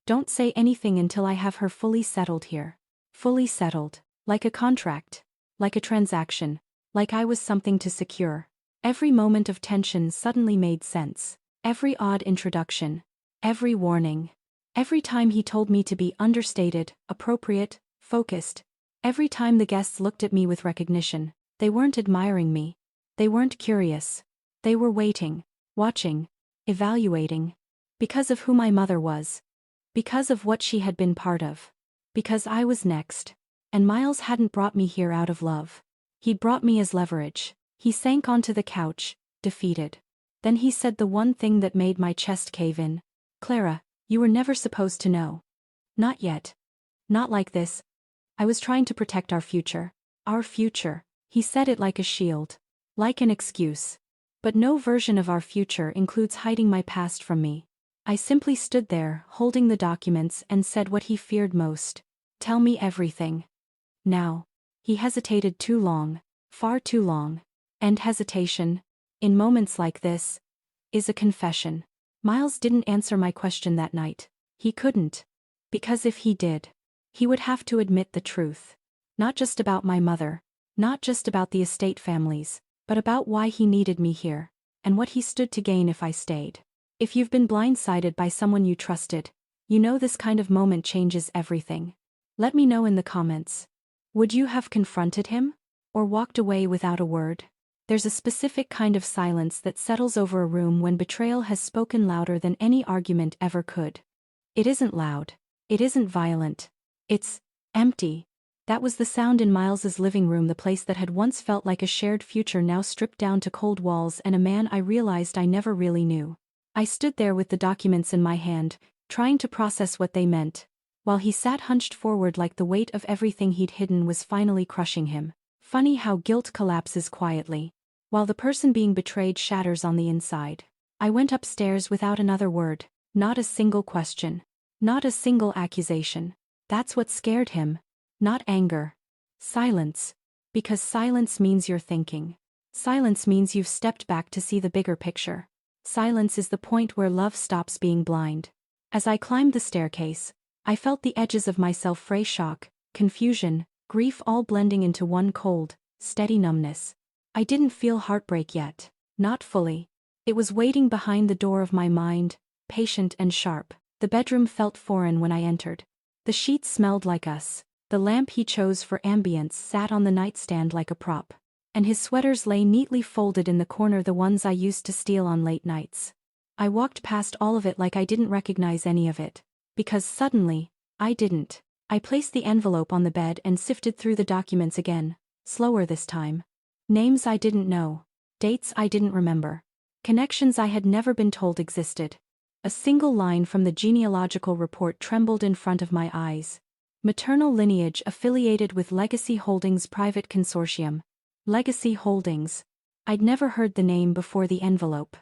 Don't say anything until I have her fully settled here. Fully settled. Like a contract. Like a transaction. Like I was something to secure. Every moment of tension suddenly made sense. Every odd introduction. Every warning. Every time he told me to be understated, appropriate, focused. Every time the guests looked at me with recognition, they weren't admiring me. They weren't curious. They were waiting, watching, evaluating. Because of who my mother was. Because of what she had been part of. Because I was next. And Miles hadn't brought me here out of love. He'd brought me as leverage. He sank onto the couch, defeated. Then he said the one thing that made my chest cave in. Clara, you were never supposed to know. Not yet. Not like this. I was trying to protect our future. Our future. He said it like a shield. Like an excuse. But no version of our future includes hiding my past from me. I simply stood there, holding the documents, and said what he feared most. Tell me everything. Now. He hesitated too long. Far too long. And hesitation, in moments like this, is a confession. Miles didn't answer my question that night. He couldn't. Because if he did, he would have to admit the truth. Not just about my mother, not just about the estate families, but about why he needed me here, and what he stood to gain if I stayed. If you've been blindsided by someone you trusted, you know this kind of moment changes everything. Let me know in the comments. Would you have confronted him? Or walked away without a word? There's a specific kind of silence that settles over a room when betrayal has spoken louder than any argument ever could. It isn't loud. It isn't violent. It's empty. That was the sound in Miles's living room, the place that had once felt like a shared future now stripped down to cold walls and a man I realized I never really knew. I stood there with the documents in my hand, trying to process what they meant, while he sat hunched forward like the weight of everything he'd hidden was finally crushing him. Funny how guilt collapses quietly, while the person being betrayed shatters on the inside. I went upstairs without another word, not a single question, not a single accusation. That's what scared him. Not anger. Silence. Because silence means you're thinking. Silence means you've stepped back to see the bigger picture. Silence is the point where love stops being blind. As I climbed the staircase, I felt the edges of myself fray, shock, confusion, grief all blending into one cold, steady numbness. I didn't feel heartbreak yet. Not fully. It was waiting behind the door of my mind, patient and sharp. The bedroom felt foreign when I entered. The sheets smelled like us. The lamp he chose for ambience sat on the nightstand like a prop. And his sweaters lay neatly folded in the corner, the ones I used to steal on late nights. I walked past all of it like I didn't recognize any of it. Because suddenly, I didn't. I placed the envelope on the bed and sifted through the documents again, slower this time. Names I didn't know. Dates I didn't remember. Connections I had never been told existed. A single line from the genealogical report trembled in front of my eyes. Maternal lineage affiliated with Legacy Holdings Private Consortium. Legacy Holdings. I'd never heard the name before the envelope.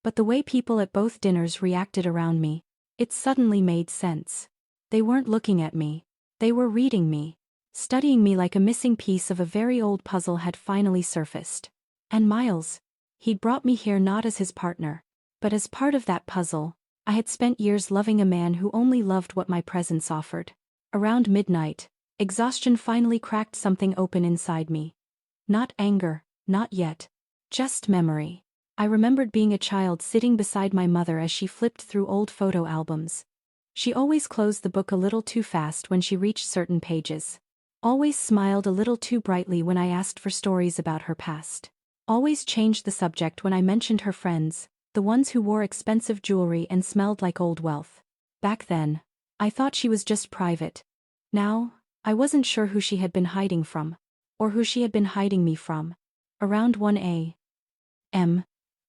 But the way people at both dinners reacted around me, it suddenly made sense. They weren't looking at me. They were reading me. Studying me like a missing piece of a very old puzzle had finally surfaced. And Miles. He'd brought me here not as his partner, but as part of that puzzle. I had spent years loving a man who only loved what my presence offered. Around midnight, exhaustion finally cracked something open inside me. Not anger, not yet. Just memory. I remembered being a child sitting beside my mother as she flipped through old photo albums. She always closed the book a little too fast when she reached certain pages. Always smiled a little too brightly when I asked for stories about her past. Always changed the subject when I mentioned her friends, the ones who wore expensive jewelry and smelled like old wealth. Back then, I thought she was just private. Now, I wasn't sure who she had been hiding from. Or who she had been hiding me from. Around 1 a.m.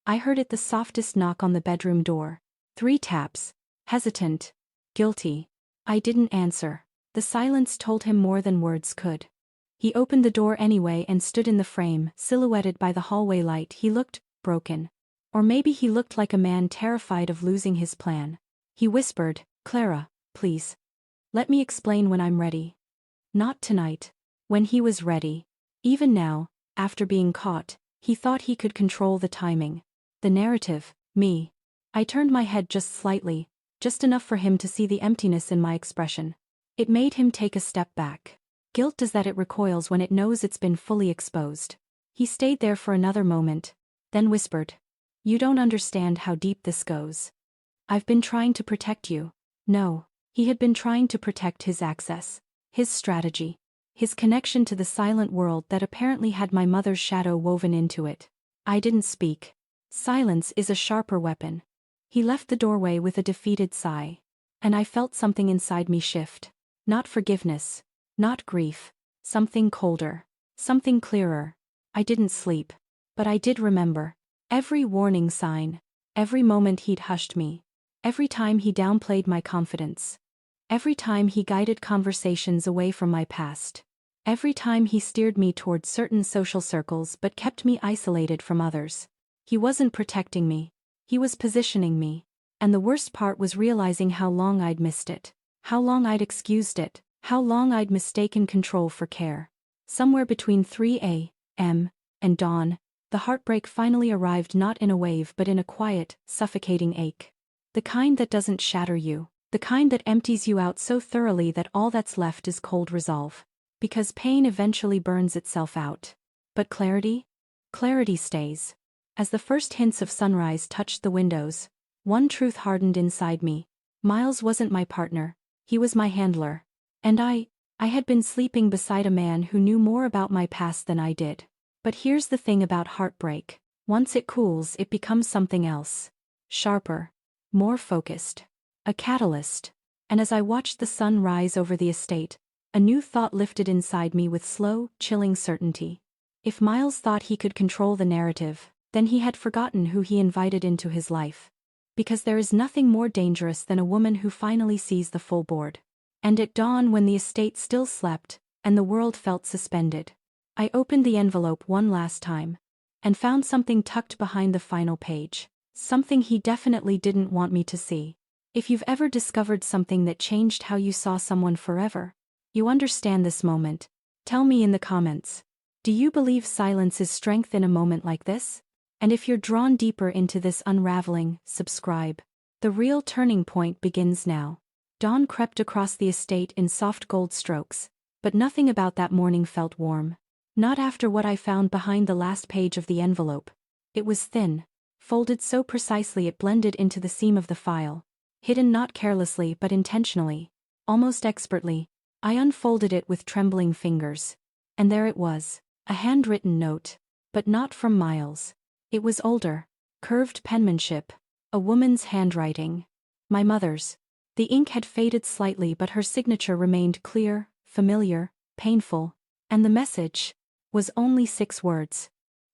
I heard the softest knock on the bedroom door. 3 taps. Hesitant. Guilty. I didn't answer. The silence told him more than words could. He opened the door anyway and stood in the frame, silhouetted by the hallway light. He looked broken. Or maybe he looked like a man terrified of losing his plan. He whispered, "Clara, please. Let me explain when I'm ready." Not tonight. When he was ready. Even now, after being caught, he thought he could control the timing. The narrative, me. I turned my head just slightly, just enough for him to see the emptiness in my expression. It made him take a step back. Guilt does that, it recoils when it knows it's been fully exposed. He stayed there for another moment, then whispered, "You don't understand how deep this goes. I've been trying to protect you." No, he had been trying to protect his access, his strategy, his connection to the silent world that apparently had my mother's shadow woven into it. I didn't speak. Silence is a sharper weapon. He left the doorway with a defeated sigh. And I felt something inside me shift. Not forgiveness. Not grief. Something colder. Something clearer. I didn't sleep. But I did remember. Every warning sign. Every moment he'd hushed me. Every time he downplayed my confidence. Every time he guided conversations away from my past. Every time he steered me toward certain social circles but kept me isolated from others. He wasn't protecting me. He was positioning me. And the worst part was realizing how long I'd missed it. How long I'd excused it. How long I'd mistaken control for care. Somewhere between 3 a.m. and dawn, the heartbreak finally arrived, not in a wave but in a quiet, suffocating ache. The kind that doesn't shatter you. The kind that empties you out so thoroughly that all that's left is cold resolve. Because pain eventually burns itself out. But clarity? Clarity stays. As the first hints of sunrise touched the windows, one truth hardened inside me. Miles wasn't my partner. He was my handler. And I had been sleeping beside a man who knew more about my past than I did. But here's the thing about heartbreak. Once it cools, it becomes something else. Sharper. More focused. A catalyst. And as I watched the sun rise over the estate, a new thought lifted inside me with slow, chilling certainty. If Miles thought he could control the narrative, then he had forgotten who he invited into his life. Because there is nothing more dangerous than a woman who finally sees the full board. And at dawn, when the estate still slept, and the world felt suspended, I opened the envelope one last time, and found something tucked behind the final page. Something he definitely didn't want me to see. If you've ever discovered something that changed how you saw someone forever, you understand this moment. Tell me in the comments. Do you believe silence is strength in a moment like this? And if you're drawn deeper into this unraveling, subscribe. The real turning point begins now. Dawn crept across the estate in soft gold strokes, but nothing about that morning felt warm. Not after what I found behind the last page of the envelope. It was thin, folded so precisely it blended into the seam of the file. Hidden not carelessly but intentionally, almost expertly. I unfolded it with trembling fingers. And there it was, a handwritten note. But not from Miles. It was older, curved penmanship, a woman's handwriting. My mother's. The ink had faded slightly but her signature remained clear, familiar, painful. And the message was only 6 words.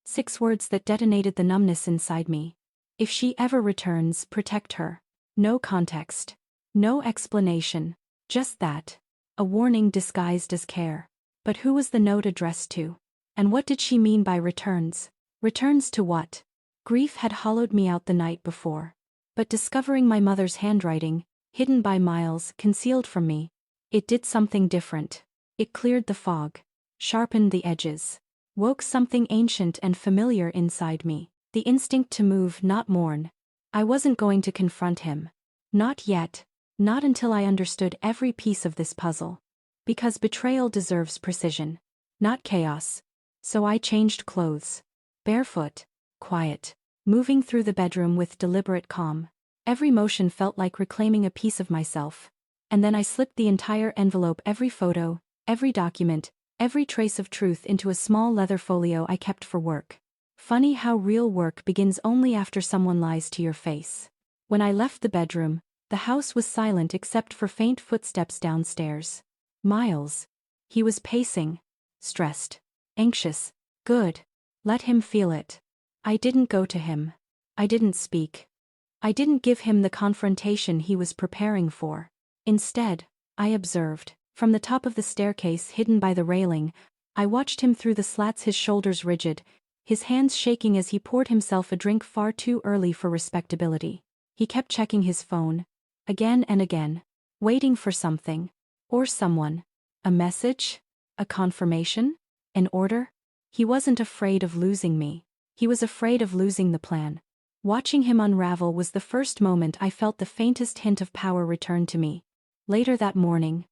6 words that detonated the numbness inside me. If she ever returns, protect her. No context. No explanation. Just that. A warning disguised as care. But who was the note addressed to? And what did she mean by returns? Returns to what? Grief had hollowed me out the night before. But discovering my mother's handwriting, hidden by Miles, concealed from me, it did something different. It cleared the fog. Sharpened the edges. Woke something ancient and familiar inside me. The instinct to move, not mourn. I wasn't going to confront him. Not yet. Not until I understood every piece of this puzzle. Because betrayal deserves precision. Not chaos. So I changed clothes. Barefoot. Quiet. Moving through the bedroom with deliberate calm. Every motion felt like reclaiming a piece of myself. And then I slipped the entire envelope, every photo, every document, every trace of truth into a small leather folio I kept for work. Funny how real work begins only after someone lies to your face. When I left the bedroom, the house was silent except for faint footsteps downstairs. Miles. He was pacing. Stressed. Anxious. Good. Let him feel it. I didn't go to him. I didn't speak. I didn't give him the confrontation he was preparing for. Instead, I observed. From the top of the staircase hidden by the railing, I watched him through the slats, his shoulders rigid, his hands shaking as he poured himself a drink far too early for respectability. He kept checking his phone, again and again, waiting for something. Or someone. A message? A confirmation? An order? He wasn't afraid of losing me. He was afraid of losing the plan. Watching him unravel was the first moment I felt the faintest hint of power return to me. Later that morning,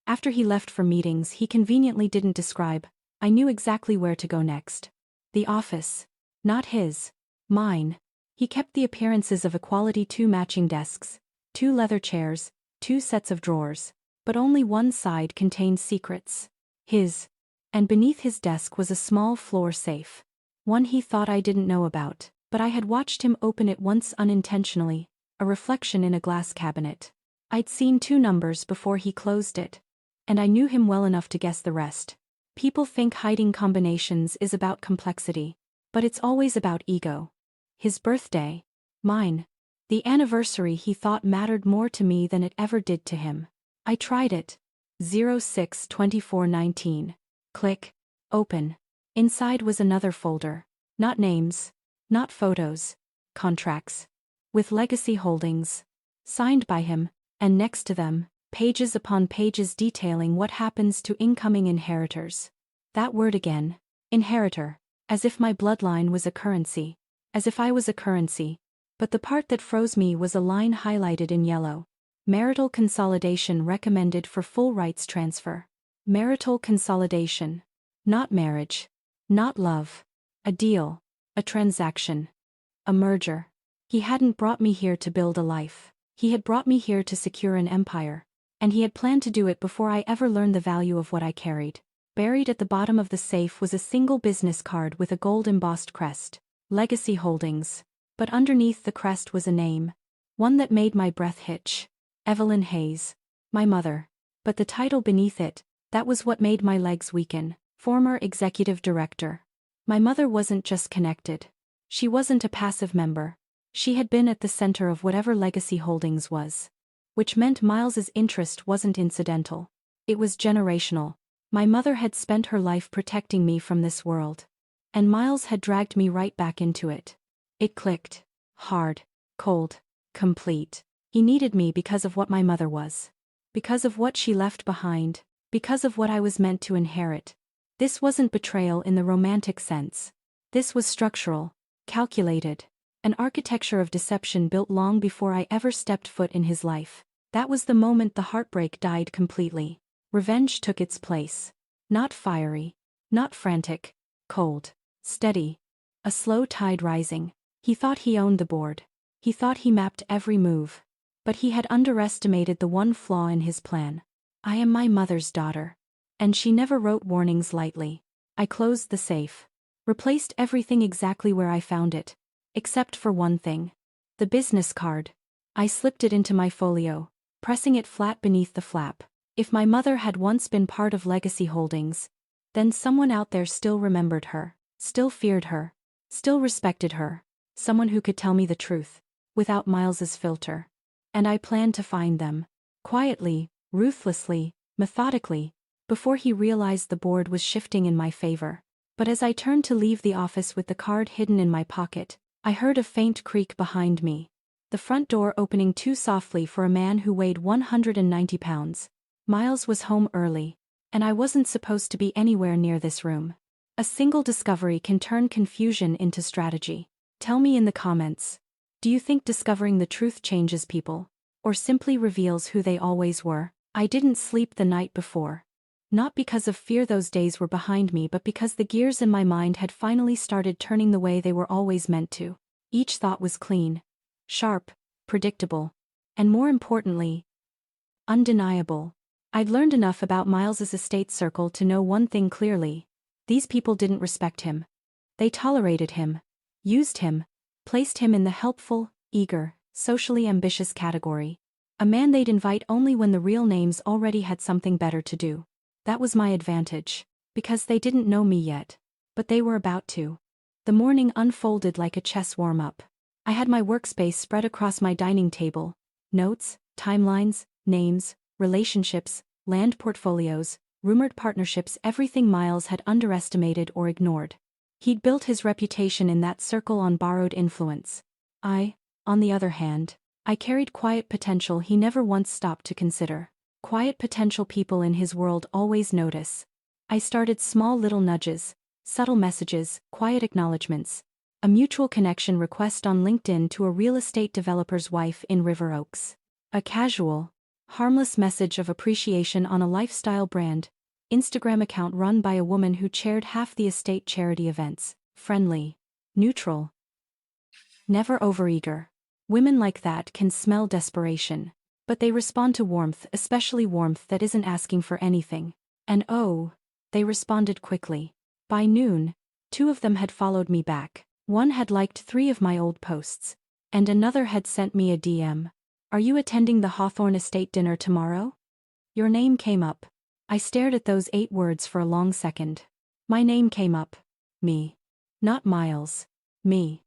after he left for meetings he conveniently didn't describe, I knew exactly where to go next. The office. Not his. Mine. He kept the appearances of equality: 2 matching desks, 2 leather chairs, 2 sets of drawers, but only one side contained secrets. His. And beneath his desk was a small floor safe. One he thought I didn't know about, but I had watched him open it once unintentionally, a reflection in a glass cabinet. I'd seen 2 numbers before he closed it. And I knew him well enough to guess the rest. People think hiding combinations is about complexity, but it's always about ego. His birthday. Mine. The anniversary he thought mattered more to me than it ever did to him. I tried it. 06/24/19. Click. Open. Inside was another folder. Not names. Not photos. Contracts. With legacy holdings. Signed by him, and next to them, pages upon pages detailing what happens to incoming inheritors. That word again. Inheritor. As if my bloodline was a currency. As if I was a currency. But the part that froze me was a line highlighted in yellow. Marital consolidation recommended for full rights transfer. Marital consolidation. Not marriage. Not love. A deal. A transaction. A merger. He hadn't brought me here to build a life. He had brought me here to secure an empire. And he had planned to do it before I ever learned the value of what I carried. Buried at the bottom of the safe was a single business card with a gold-embossed crest. Legacy Holdings. But underneath the crest was a name. One that made my breath hitch. Evelyn Hayes. My mother. But the title beneath it, that was what made my legs weaken. Former executive director. My mother wasn't just connected. She wasn't a passive member. She had been at the center of whatever Legacy Holdings was. Which meant Miles's interest wasn't incidental. It was generational. My mother had spent her life protecting me from this world. And Miles had dragged me right back into it. It clicked. Hard. Cold. Complete. He needed me because of what my mother was. Because of what she left behind. Because of what I was meant to inherit. This wasn't betrayal in the romantic sense. This was structural. Calculated. An architecture of deception built long before I ever stepped foot in his life. That was the moment the heartbreak died completely. Revenge took its place. Not fiery. Not frantic. Cold. Steady. A slow tide rising. He thought he owned the board. He thought he mapped every move. But he had underestimated the one flaw in his plan. I am my mother's daughter. And she never wrote warnings lightly. I closed the safe. Replaced everything exactly where I found it. Except for one thing. The business card. I slipped it into my folio, pressing it flat beneath the flap. If my mother had once been part of Legacy Holdings, then someone out there still remembered her, still feared her, still respected her, someone who could tell me the truth, without Miles's filter. And I planned to find them. Quietly, ruthlessly, methodically, before he realized the board was shifting in my favor. But as I turned to leave the office with the card hidden in my pocket, I heard a faint creak behind me. The front door opening too softly for a man who weighed 190 pounds. Miles was home early, and I wasn't supposed to be anywhere near this room. A single discovery can turn confusion into strategy. Tell me in the comments. Do you think discovering the truth changes people, or simply reveals who they always were? I didn't sleep the night before. Not because of fear those days were behind me, but because the gears in my mind had finally started turning the way they were always meant to. Each thought was clean. Sharp. predictable, and more importantly, undeniable. I'd learned enough about Miles's estate circle to know one thing clearly. These people didn't respect him. They tolerated him, used him, placed him in the helpful, eager, socially ambitious category. A man they'd invite only when the real names already had something better to do. That was my advantage, because they didn't know me yet, but they were about to. The morning unfolded like a chess warm-up. I had my workspace spread across my dining table. Notes, timelines, names, relationships, land portfolios, rumored partnerships, everything Miles had underestimated or ignored. He'd built his reputation in that circle on borrowed influence. On the other hand, I carried quiet potential he never once stopped to consider. Quiet potential people in his world always notice. I started small little nudges, subtle messages, quiet acknowledgments. A mutual connection request on LinkedIn to a real estate developer's wife in River Oaks. A casual, harmless message of appreciation on a lifestyle brand Instagram account run by a woman who chaired half the estate charity events. Friendly, neutral, never overeager. Women like that can smell desperation. But they respond to warmth, especially warmth that isn't asking for anything. And oh, they responded quickly. By noon, 2 of them had followed me back. One had liked 3 of my old posts. And another had sent me a DM. Are you attending the Hawthorne Estate dinner tomorrow? Your name came up. I stared at those 8 words for a long second. My name came up. Me. Not Miles. Me.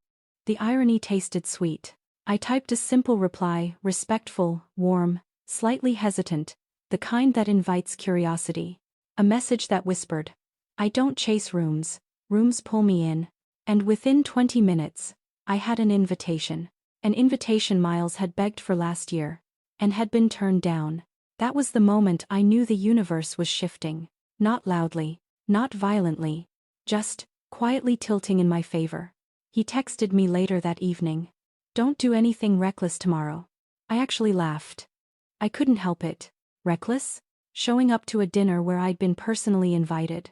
The irony tasted sweet. I typed a simple reply, respectful, warm, slightly hesitant, the kind that invites curiosity. A message that whispered, I don't chase rooms, rooms pull me in. And within 20 minutes, I had an invitation. An invitation Miles had begged for last year, and had been turned down. That was the moment I knew the universe was shifting. Not loudly, not violently, just quietly tilting in my favor. He texted me later that evening. Don't do anything reckless tomorrow. I actually laughed. I couldn't help it. Reckless? Showing up to a dinner where I'd been personally invited.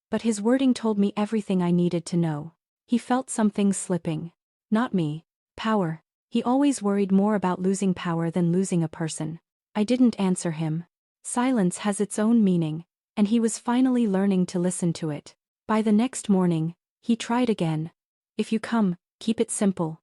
But his wording told me everything I needed to know. He felt something slipping. Not me. Power. He always worried more about losing power than losing a person. I didn't answer him. Silence has its own meaning, and he was finally learning to listen to it. By the next morning, he tried again. If you come, keep it simple.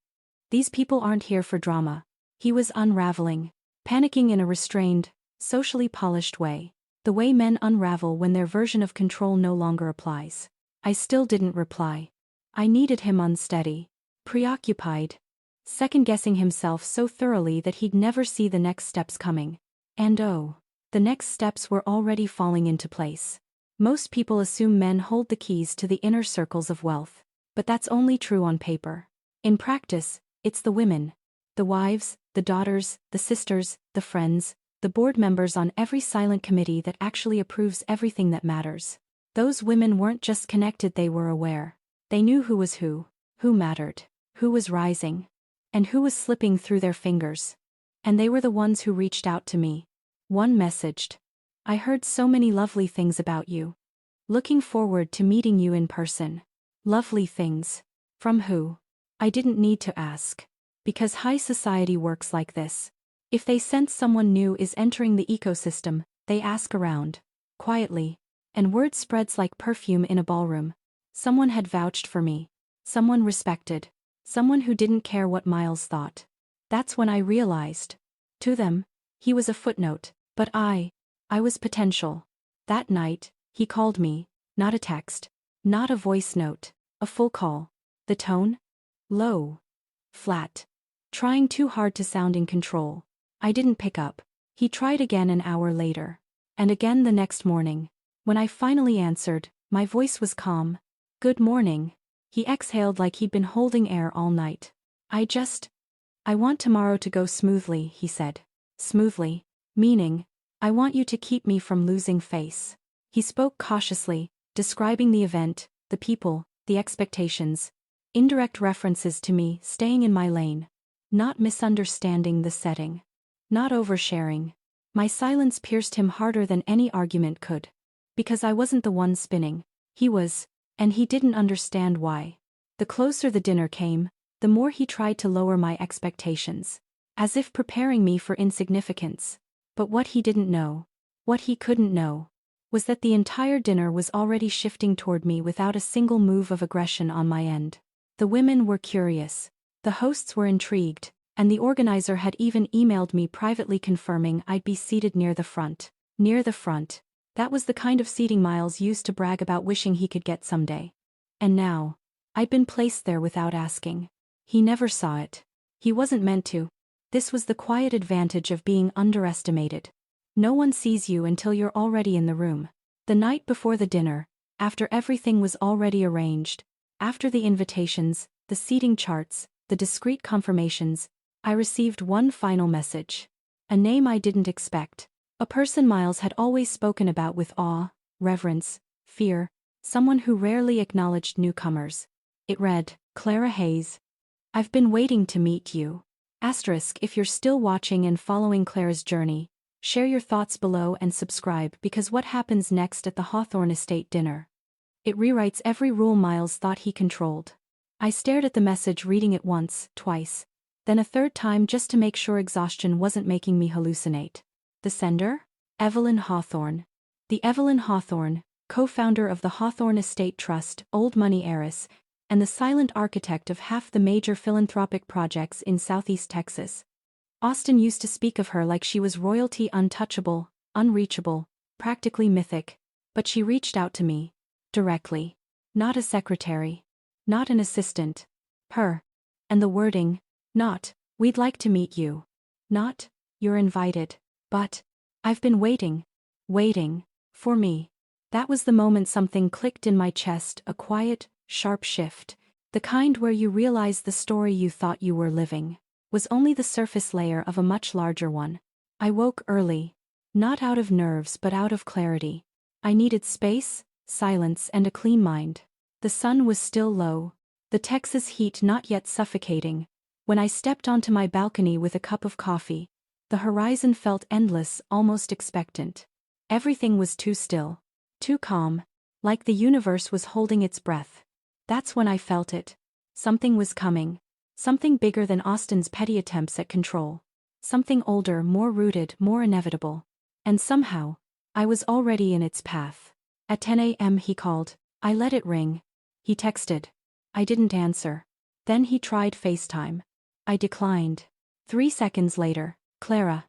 These people aren't here for drama. He was unraveling, panicking in a restrained, socially polished way. The way men unravel when their version of control no longer applies. I still didn't reply. I needed him unsteady, preoccupied, second-guessing himself so thoroughly that he'd never see the next steps coming. And oh, the next steps were already falling into place. Most people assume men hold the keys to the inner circles of wealth, but that's only true on paper. In practice, it's the women, the wives, the daughters, the sisters, the friends, the board members on every silent committee that actually approves everything that matters. Those women weren't just connected, they were aware. They knew who was who mattered, who was rising, and who was slipping through their fingers. And they were the ones who reached out to me. One messaged, I heard so many lovely things about you. Looking forward to meeting you in person. Lovely things. From who? I didn't need to ask. Because high society works like this. If they sense someone new is entering the ecosystem, they ask around. Quietly. And word spreads like perfume in a ballroom. Someone had vouched for me. Someone respected. Someone who didn't care what Miles thought. That's when I realized. To them, he was a footnote, but I was potential. That night, he called me, not a text, not a voice note, a full call. The tone? Low. Flat. Trying too hard to sound in control. I didn't pick up. He tried again an hour later. And again the next morning. When I finally answered, my voice was calm. Good morning. He exhaled like he'd been holding air all night. I want tomorrow to go smoothly, he said. Smoothly. Meaning, I want you to keep me from losing face. He spoke cautiously, describing the event, the people, the expectations. Indirect references to me staying in my lane. Not misunderstanding the setting. Not oversharing. My silence pierced him harder than any argument could. Because I wasn't the one spinning. He was, and he didn't understand why. The closer the dinner came, the more he tried to lower my expectations. as if preparing me for insignificance. But what he didn't know, what he couldn't know, was that the entire dinner was already shifting toward me without a single move of aggression on my end. The women were curious, the hosts were intrigued, and the organizer had even emailed me privately confirming I'd be seated near the front. Near the front. That was the kind of seating Miles used to brag about wishing he could get someday. And now, I'd been placed there without asking. He never saw it. He wasn't meant to. This was the quiet advantage of being underestimated. No one sees you until you're already in the room. The night before the dinner, after everything was already arranged, after the invitations, the seating charts, the discreet confirmations, I received one final message. A name I didn't expect. A person Miles had always spoken about with awe, reverence, fear, someone who rarely acknowledged newcomers. It read, Clara Hayes. I've been waiting to meet you. Asterisk, if you're still watching and following Clara's journey, share your thoughts below and subscribe because what happens next at the Hawthorne Estate dinner? It rewrites every rule Miles thought he controlled. I stared at the message, reading it once, twice, then a third time just to make sure exhaustion wasn't making me hallucinate. The sender? Evelyn Hawthorne. The Evelyn Hawthorne, co-founder of the Hawthorne Estate Trust, old money heiress, and the silent architect of half the major philanthropic projects in Southeast Texas. Austin used to speak of her like she was royalty, untouchable, unreachable, practically mythic, but she reached out to me. Directly. Not a secretary. Not an assistant. Her. And the wording, not, we'd like to meet you. Not, you're invited. But, I've been waiting. Waiting. For me. That was the moment something clicked in my chest, a quiet, sharp shift. The kind where you realize the story you thought you were living was only the surface layer of a much larger one. I woke early. Not out of nerves but out of clarity. I needed space, silence, and a clean mind. The sun was still low, the Texas heat not yet suffocating. When I stepped onto my balcony with a cup of coffee, the horizon felt endless, almost expectant. Everything was too still, too calm, like the universe was holding its breath. That's when I felt it. Something was coming. Something bigger than Austin's petty attempts at control. Something older, more rooted, more inevitable. And somehow, I was already in its path. At 10 a.m. he called. I let it ring. He texted. I didn't answer. Then he tried FaceTime. I declined. 3 seconds later, Clara.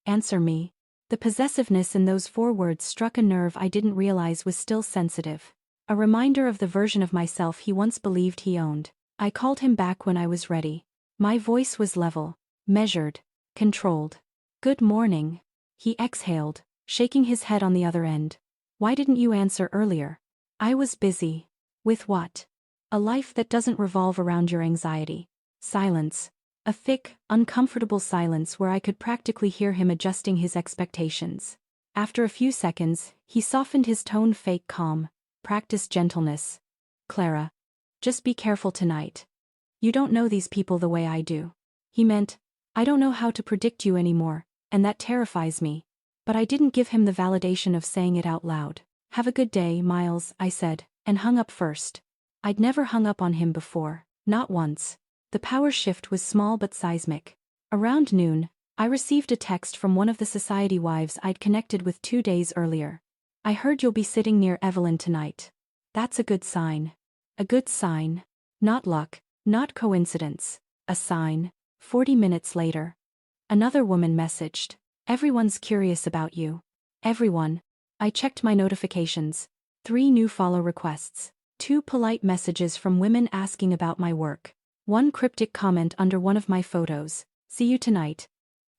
Answer me. The possessiveness in those 4 words struck a nerve I didn't realize was still sensitive. A reminder of the version of myself he once believed he owned. I called him back when I was ready. My voice was level, measured, controlled. Good morning. He exhaled, shaking his head on the other end. Why didn't you answer earlier? I was busy. With what? A life that doesn't revolve around your anxiety. Silence. A thick, uncomfortable silence where I could practically hear him adjusting his expectations. After a few seconds, he softened his tone, fake calm. Practice gentleness. Clara. Just be careful tonight. You don't know these people the way I do. He meant, I don't know how to predict you anymore, and that terrifies me. But I didn't give him the validation of saying it out loud. Have a good day, Miles, I said, and hung up first. I'd never hung up on him before, not once. The power shift was small but seismic. Around noon, I received a text from one of the society wives I'd connected with 2 days earlier. I heard you'll be sitting near Evelyn tonight. That's a good sign. A good sign. Not luck, not coincidence. A sign. 40 minutes later. Another woman messaged. Everyone's curious about you. Everyone. I checked my notifications. 3 new follow requests. 2 polite messages from women asking about my work. 1 cryptic comment under one of my photos. See you tonight.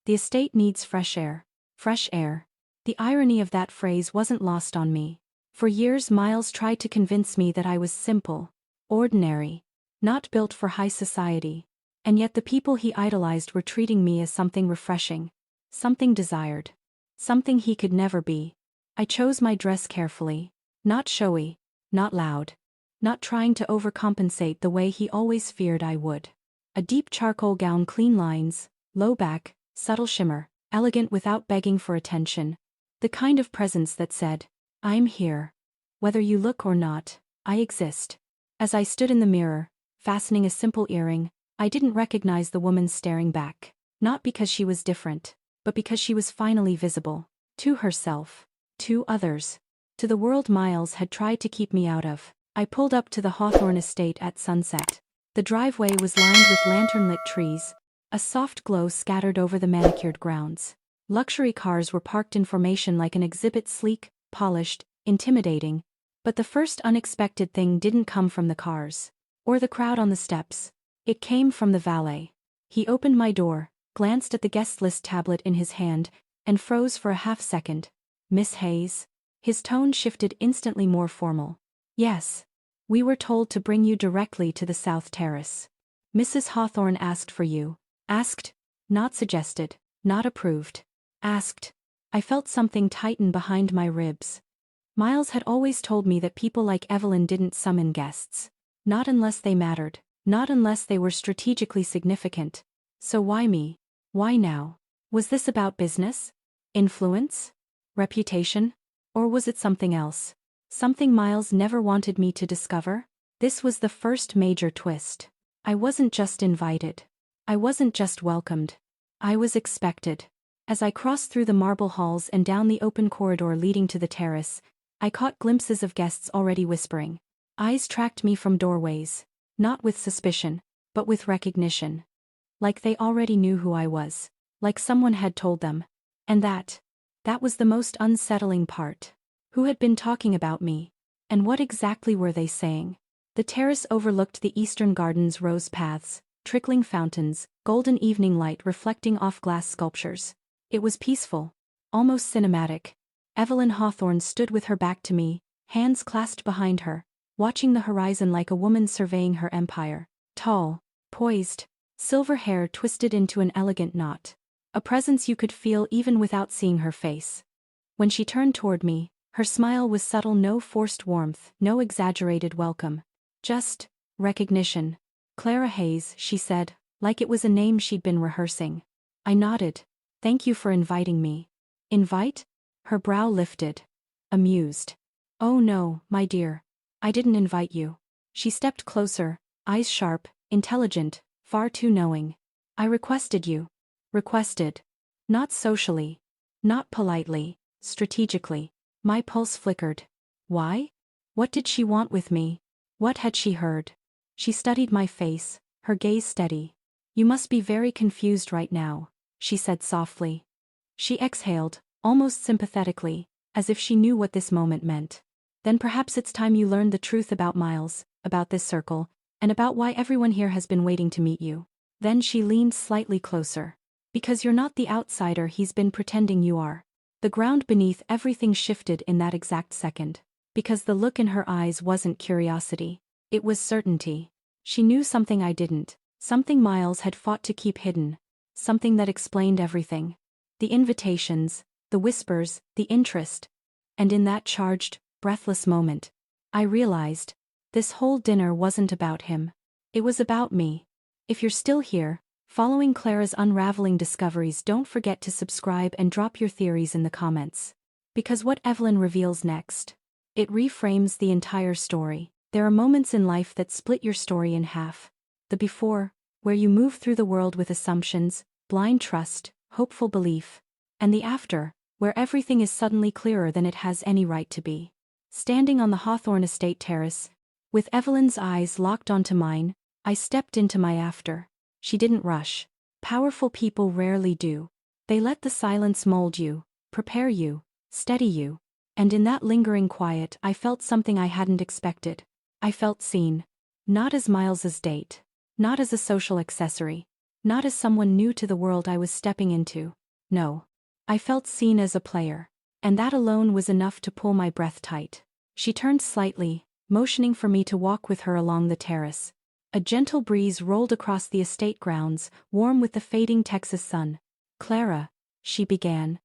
The estate needs fresh air. Fresh air. The irony of that phrase wasn't lost on me. For years Miles tried to convince me that I was simple, ordinary, not built for high society. And yet the people he idolized were treating me as something refreshing, something desired, something he could never be. I chose my dress carefully, not showy, not loud, not trying to overcompensate the way he always feared I would. A deep charcoal gown, clean lines, low back, subtle shimmer, elegant without begging for attention. The kind of presence that said, I'm here. Whether you look or not, I exist. As I stood in the mirror, fastening a simple earring, I didn't recognize the woman staring back. Not because she was different, but because she was finally visible. To herself. To others. To the world Miles had tried to keep me out of. I pulled up to the Hawthorne estate at sunset. The driveway was lined with lantern-lit trees, a soft glow scattered over the manicured grounds. Luxury cars were parked in formation like an exhibit, sleek, polished, intimidating. But the first unexpected thing didn't come from the cars. Or the crowd on the steps. It came from the valet. He opened my door, glanced at the guest list tablet in his hand, and froze for a half-second. "Miss Hayes?" His tone shifted instantly more formal. "Yes. We were told to bring you directly to the South Terrace. Mrs. Hawthorne asked for you." Asked. Not suggested. Not approved. Asked. I felt something tighten behind my ribs. Miles had always told me that people like Evelyn didn't summon guests. Not unless they mattered. Not unless they were strategically significant. So why me? Why now? Was this about business? Influence? Reputation? Or was it something else? Something Miles never wanted me to discover? This was the first major twist. I wasn't just invited. I wasn't just welcomed. I was expected. As I crossed through the marble halls and down the open corridor leading to the terrace, I caught glimpses of guests already whispering. Eyes tracked me from doorways, not with suspicion, but with recognition. Like they already knew who I was. Like someone had told them. And that was the most unsettling part. Who had been talking about me? And what exactly were they saying? The terrace overlooked the eastern garden's rose paths, trickling fountains, golden evening light reflecting off glass sculptures. It was peaceful. Almost cinematic. Evelyn Hawthorne stood with her back to me, hands clasped behind her, watching the horizon like a woman surveying her empire. Tall, poised, silver hair twisted into an elegant knot. A presence you could feel even without seeing her face. When she turned toward me, her smile was subtle, no forced warmth, no exaggerated welcome. Just recognition. "Clara Hayes," she said, like it was a name she'd been rehearsing. I nodded. "Thank you for inviting me." "Invite?" Her brow lifted. Amused. "Oh no, my dear. I didn't invite you." She stepped closer, eyes sharp, intelligent, far too knowing. "I requested you." Requested. Not socially. Not politely. Strategically. My pulse flickered. Why? What did she want with me? What had she heard? She studied my face, her gaze steady. "You must be very confused right now," she said softly. She exhaled, almost sympathetically, as if she knew what this moment meant. "Then perhaps it's time you learned the truth about Miles, about this circle, and about why everyone here has been waiting to meet you." Then she leaned slightly closer. "Because you're not the outsider he's been pretending you are." The ground beneath everything shifted in that exact second. Because the look in her eyes wasn't curiosity. It was certainty. She knew something I didn't. Something Miles had fought to keep hidden. Something that explained everything. The invitations, the whispers, the interest. And in that charged, breathless moment, I realized, this whole dinner wasn't about him. It was about me. If you're still here, following Clara's unraveling discoveries, don't forget to subscribe and drop your theories in the comments. Because what Evelyn reveals next, it reframes the entire story. There are moments in life that split your story in half. The before, where you move through the world with assumptions, blind trust, hopeful belief. And the after, where everything is suddenly clearer than it has any right to be. Standing on the Hawthorne estate terrace, with Evelyn's eyes locked onto mine, I stepped into my after. She didn't rush. Powerful people rarely do. They let the silence mold you, prepare you, steady you. And in that lingering quiet I felt something I hadn't expected. I felt seen. Not as Miles's date. Not as a social accessory. Not as someone new to the world I was stepping into. No. I felt seen as a player. And that alone was enough to pull my breath tight. She turned slightly, motioning for me to walk with her along the terrace. A gentle breeze rolled across the estate grounds, warm with the fading Texas sun. "Clara," she began.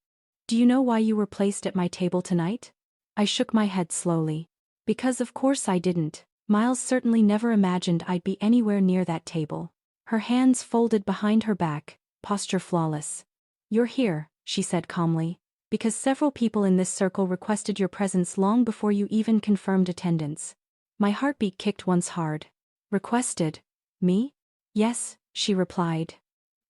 "Do you know why you were placed at my table tonight?" I shook my head slowly. Because of course I didn't. Miles certainly never imagined I'd be anywhere near that table. Her hands folded behind her back, posture flawless. "You're here," she said calmly, "because several people in this circle requested your presence long before you even confirmed attendance." My heartbeat kicked once hard. "Requested? Me?" "Yes," she replied.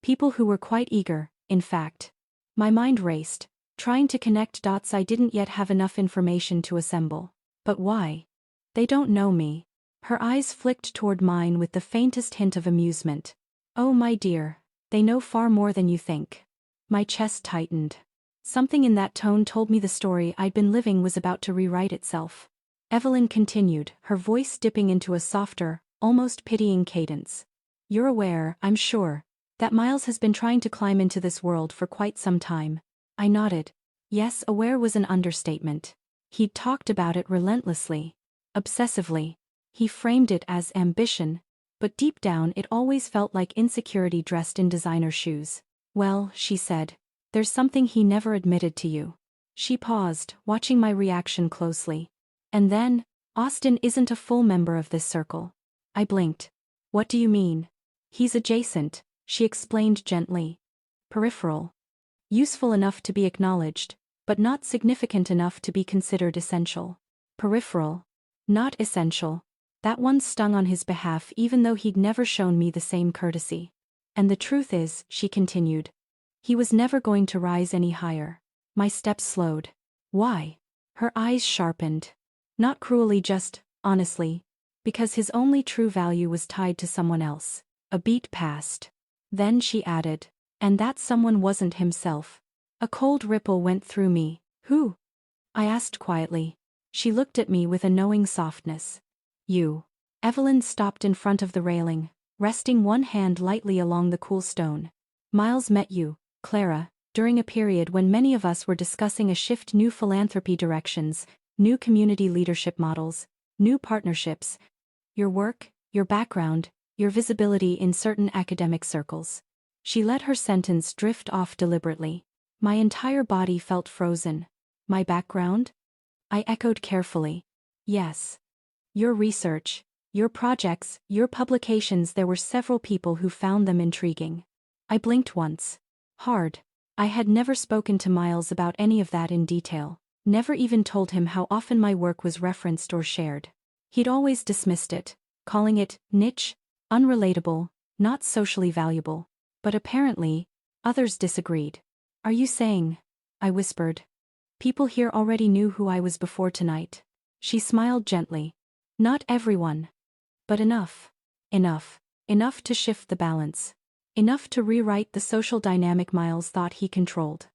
People who were quite eager, in fact. My mind raced, trying to connect dots I didn't yet have enough information to assemble. But why? They don't know me. Her eyes flicked toward mine with the faintest hint of amusement. Oh my dear, they know far more than you think. My chest tightened. Something in that tone told me the story I'd been living was about to rewrite itself. Evelyn continued, her voice dipping into a softer, almost pitying cadence. You're aware, I'm sure, that Miles has been trying to climb into this world for quite some time. I nodded. Yes, aware was an understatement. He'd talked about it relentlessly. Obsessively. He framed it as ambition, but deep down it always felt like insecurity dressed in designer shoes. Well, she said, there's something he never admitted to you. She paused, watching my reaction closely. And then, Austin isn't a full member of this circle. I blinked. What do you mean? He's adjacent, she explained gently. Peripheral. Useful enough to be acknowledged, but not significant enough to be considered essential. Peripheral. Not essential. That one stung on his behalf even though he'd never shown me the same courtesy. And the truth is, she continued, he was never going to rise any higher. My steps slowed. Why? Her eyes sharpened. Not cruelly, just, honestly. Because his only true value was tied to someone else. A beat passed. Then she added, and that someone wasn't himself. A cold ripple went through me. Who? I asked quietly. She looked at me with a knowing softness. You. Evelyn stopped in front of the railing, resting one hand lightly along the cool stone. Miles met you, Clara, during a period when many of us were discussing a shift, new philanthropy directions, new community leadership models, new partnerships. Your work, your background, your visibility in certain academic circles. She let her sentence drift off deliberately. My entire body felt frozen. My background? I echoed carefully. Yes. Your research, your projects, your publications. There were several people who found them intriguing. I blinked once. Hard. I had never spoken to Miles about any of that in detail, never even told him how often my work was referenced or shared. He'd always dismissed it, calling it niche, unrelatable, not socially valuable. But apparently, others disagreed. Are you saying? I whispered. People here already knew who I was before tonight. She smiled gently. Not everyone. But enough. Enough. Enough to shift the balance. Enough to rewrite the social dynamic Miles thought he controlled.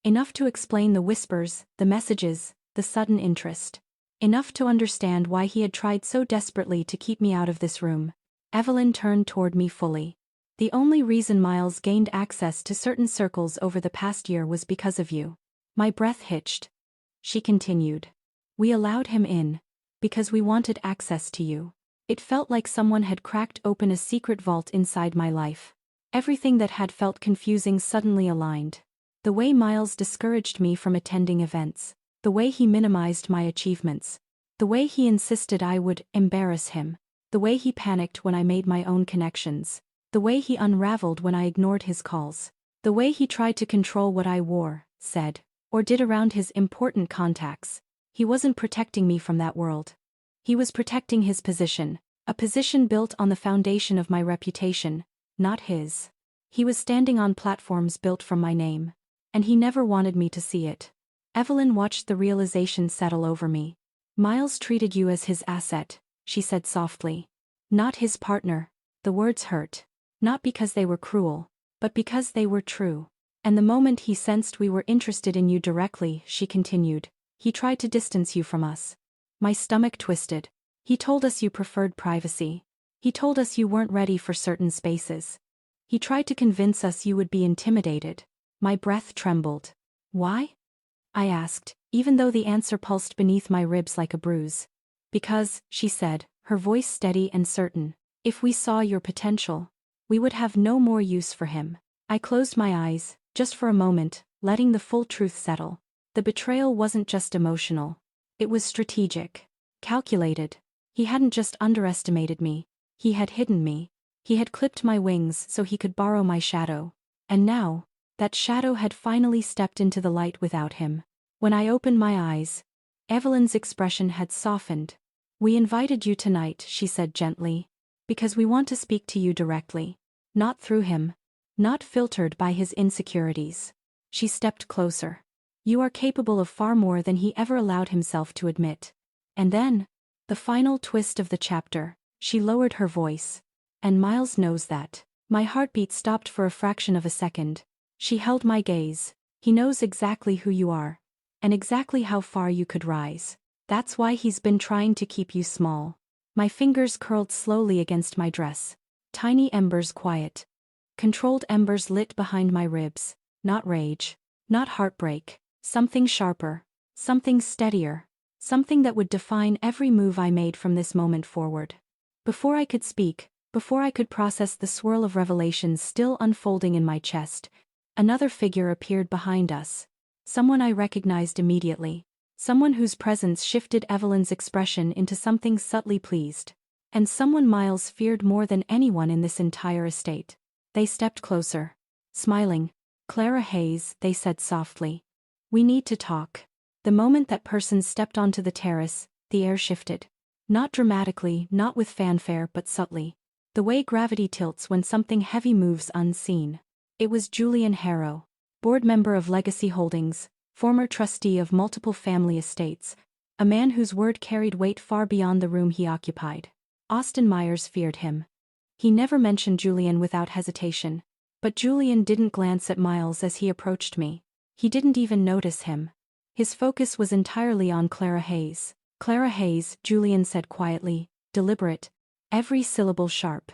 Enough to explain the whispers, the messages, the sudden interest. Enough to understand why he had tried so desperately to keep me out of this room. Evelyn turned toward me fully. The only reason Miles gained access to certain circles over the past year was because of you. My breath hitched. She continued. We allowed him in, because we wanted access to you. It felt like someone had cracked open a secret vault inside my life. Everything that had felt confusing suddenly aligned. The way Miles discouraged me from attending events. The way he minimized my achievements. The way he insisted I would embarrass him. The way he panicked when I made my own connections. The way he unraveled when I ignored his calls. The way he tried to control what I wore, said, or did around his important contacts. He wasn't protecting me from that world. He was protecting his position, a position built on the foundation of my reputation, not his. He was standing on platforms built from my name. And he never wanted me to see it. Evelyn watched the realization settle over me. Miles treated you as his asset, she said softly. Not his partner. The words hurt. Not because they were cruel, but because they were true. And the moment he sensed we were interested in you directly, she continued, he tried to distance you from us. My stomach twisted. He told us you preferred privacy. He told us you weren't ready for certain spaces. He tried to convince us you would be intimidated. My breath trembled. Why? I asked, even though the answer pulsed beneath my ribs like a bruise. Because, she said, her voice steady and certain, if we saw your potential, we would have no more use for him. I closed my eyes, just for a moment, letting the full truth settle. The betrayal wasn't just emotional. It was strategic. Calculated. He hadn't just underestimated me. He had hidden me. He had clipped my wings so he could borrow my shadow. And now, that shadow had finally stepped into the light without him. When I opened my eyes, Evelyn's expression had softened. We invited you tonight, she said gently, because we want to speak to you directly. Not through him. not filtered by his insecurities. She stepped closer. You are capable of far more than he ever allowed himself to admit. And then, the final twist of the chapter, she lowered her voice. And Miles knows that. My heartbeat stopped for a fraction of a second. She held my gaze. He knows exactly who you are. And exactly how far you could rise. That's why he's been trying to keep you small. My fingers curled slowly against my dress. Tiny embers quiet. Controlled embers lit behind my ribs. Not rage. Not heartbreak. Something sharper. Something steadier. Something that would define every move I made from this moment forward. Before I could speak, before I could process the swirl of revelations still unfolding in my chest, another figure appeared behind us. Someone I recognized immediately. Someone whose presence shifted Evelyn's expression into something subtly pleased. And someone Miles feared more than anyone in this entire estate. They stepped closer. Smiling. Clara Hayes, they said softly. We need to talk. The moment that person stepped onto the terrace, the air shifted. Not dramatically, not with fanfare, but subtly. The way gravity tilts when something heavy moves unseen. It was Julian Harrow, board member of Legacy Holdings, former trustee of multiple family estates, a man whose word carried weight far beyond the room he occupied. Austin Myers feared him. He never mentioned Julian without hesitation. But Julian didn't glance at Miles as he approached me. He didn't even notice him. His focus was entirely on Clara Hayes. Clara Hayes, Julian said quietly, deliberate, every syllable sharp.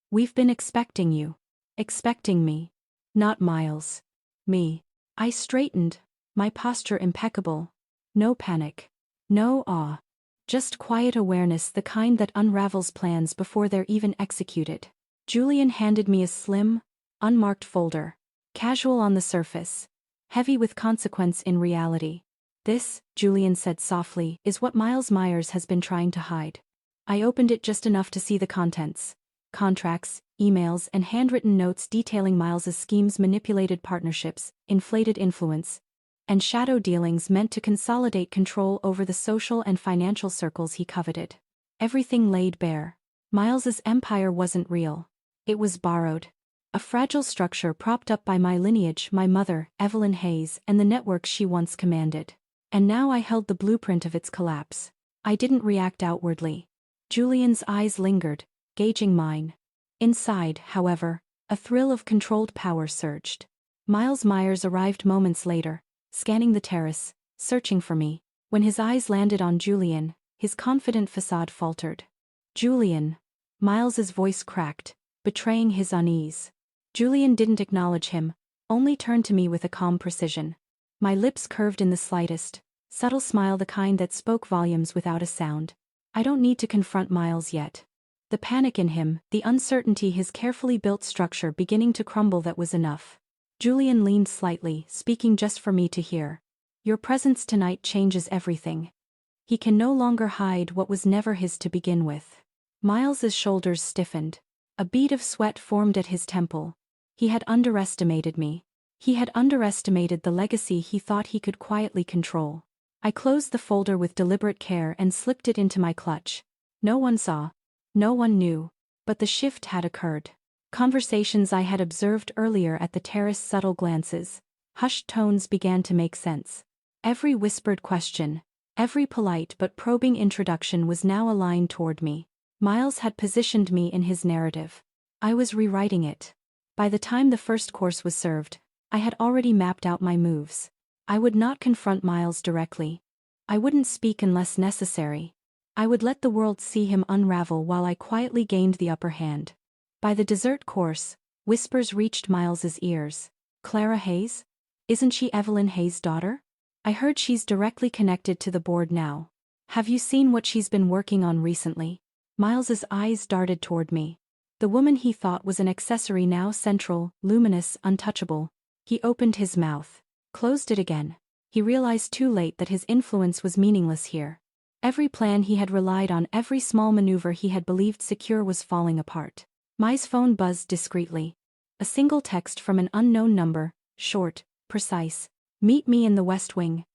We've been expecting you. Expecting me. Not Miles. Me. I straightened, my posture impeccable. No panic. No awe. Just quiet awareness, the kind that unravels plans before they're even executed. Julian handed me a slim, unmarked folder. Casual on the surface. Heavy with consequence in reality. This, Julian said softly, is what Miles Myers has been trying to hide. I opened it just enough to see the contents. Contracts, emails, and handwritten notes detailing Miles's schemes, manipulated partnerships, inflated influence, and shadow dealings meant to consolidate control over the social and financial circles he coveted. Everything laid bare. Miles's empire wasn't real. It was borrowed. A fragile structure propped up by my lineage, my mother, Evelyn Hayes, and the network she once commanded. And now I held the blueprint of its collapse. I didn't react outwardly. Julian's eyes lingered, gauging mine. Inside, however, a thrill of controlled power surged. Miles Myers arrived moments later, scanning the terrace, searching for me. When his eyes landed on Julian, his confident facade faltered. Julian. Miles's voice cracked, betraying his unease. Julian didn't acknowledge him, only turned to me with a calm precision. My lips curved in the slightest, subtle smile, the kind that spoke volumes without a sound. I don't need to confront Miles yet. The panic in him, the uncertainty, his carefully built structure beginning to crumble, that was enough. Julian leaned slightly, speaking just for me to hear. Your presence tonight changes everything. He can no longer hide what was never his to begin with. Miles's shoulders stiffened. A bead of sweat formed at his temple. He had underestimated me. He had underestimated the legacy he thought he could quietly control. I closed the folder with deliberate care and slipped it into my clutch. No one saw. No one knew. But the shift had occurred. Conversations I had observed earlier at the terrace, subtle glances, hushed tones began to make sense. Every whispered question, every polite but probing introduction was now aligned toward me. Miles had positioned me in his narrative. I was rewriting it. By the time the first course was served, I had already mapped out my moves. I would not confront Miles directly. I wouldn't speak unless necessary. I would let the world see him unravel while I quietly gained the upper hand. By the dessert course, whispers reached Miles's ears. Clara Hayes? Isn't she Evelyn Hayes' daughter? I heard she's directly connected to the board now. Have you seen what she's been working on recently? Miles's eyes darted toward me. The woman he thought was an accessory now central, luminous, untouchable. He opened his mouth, closed it again. He realized too late that his influence was meaningless here. Every plan he had relied on, every small maneuver he had believed secure, was falling apart. Mai's phone buzzed discreetly. A single text from an unknown number, short, precise. Meet me in the West Wing.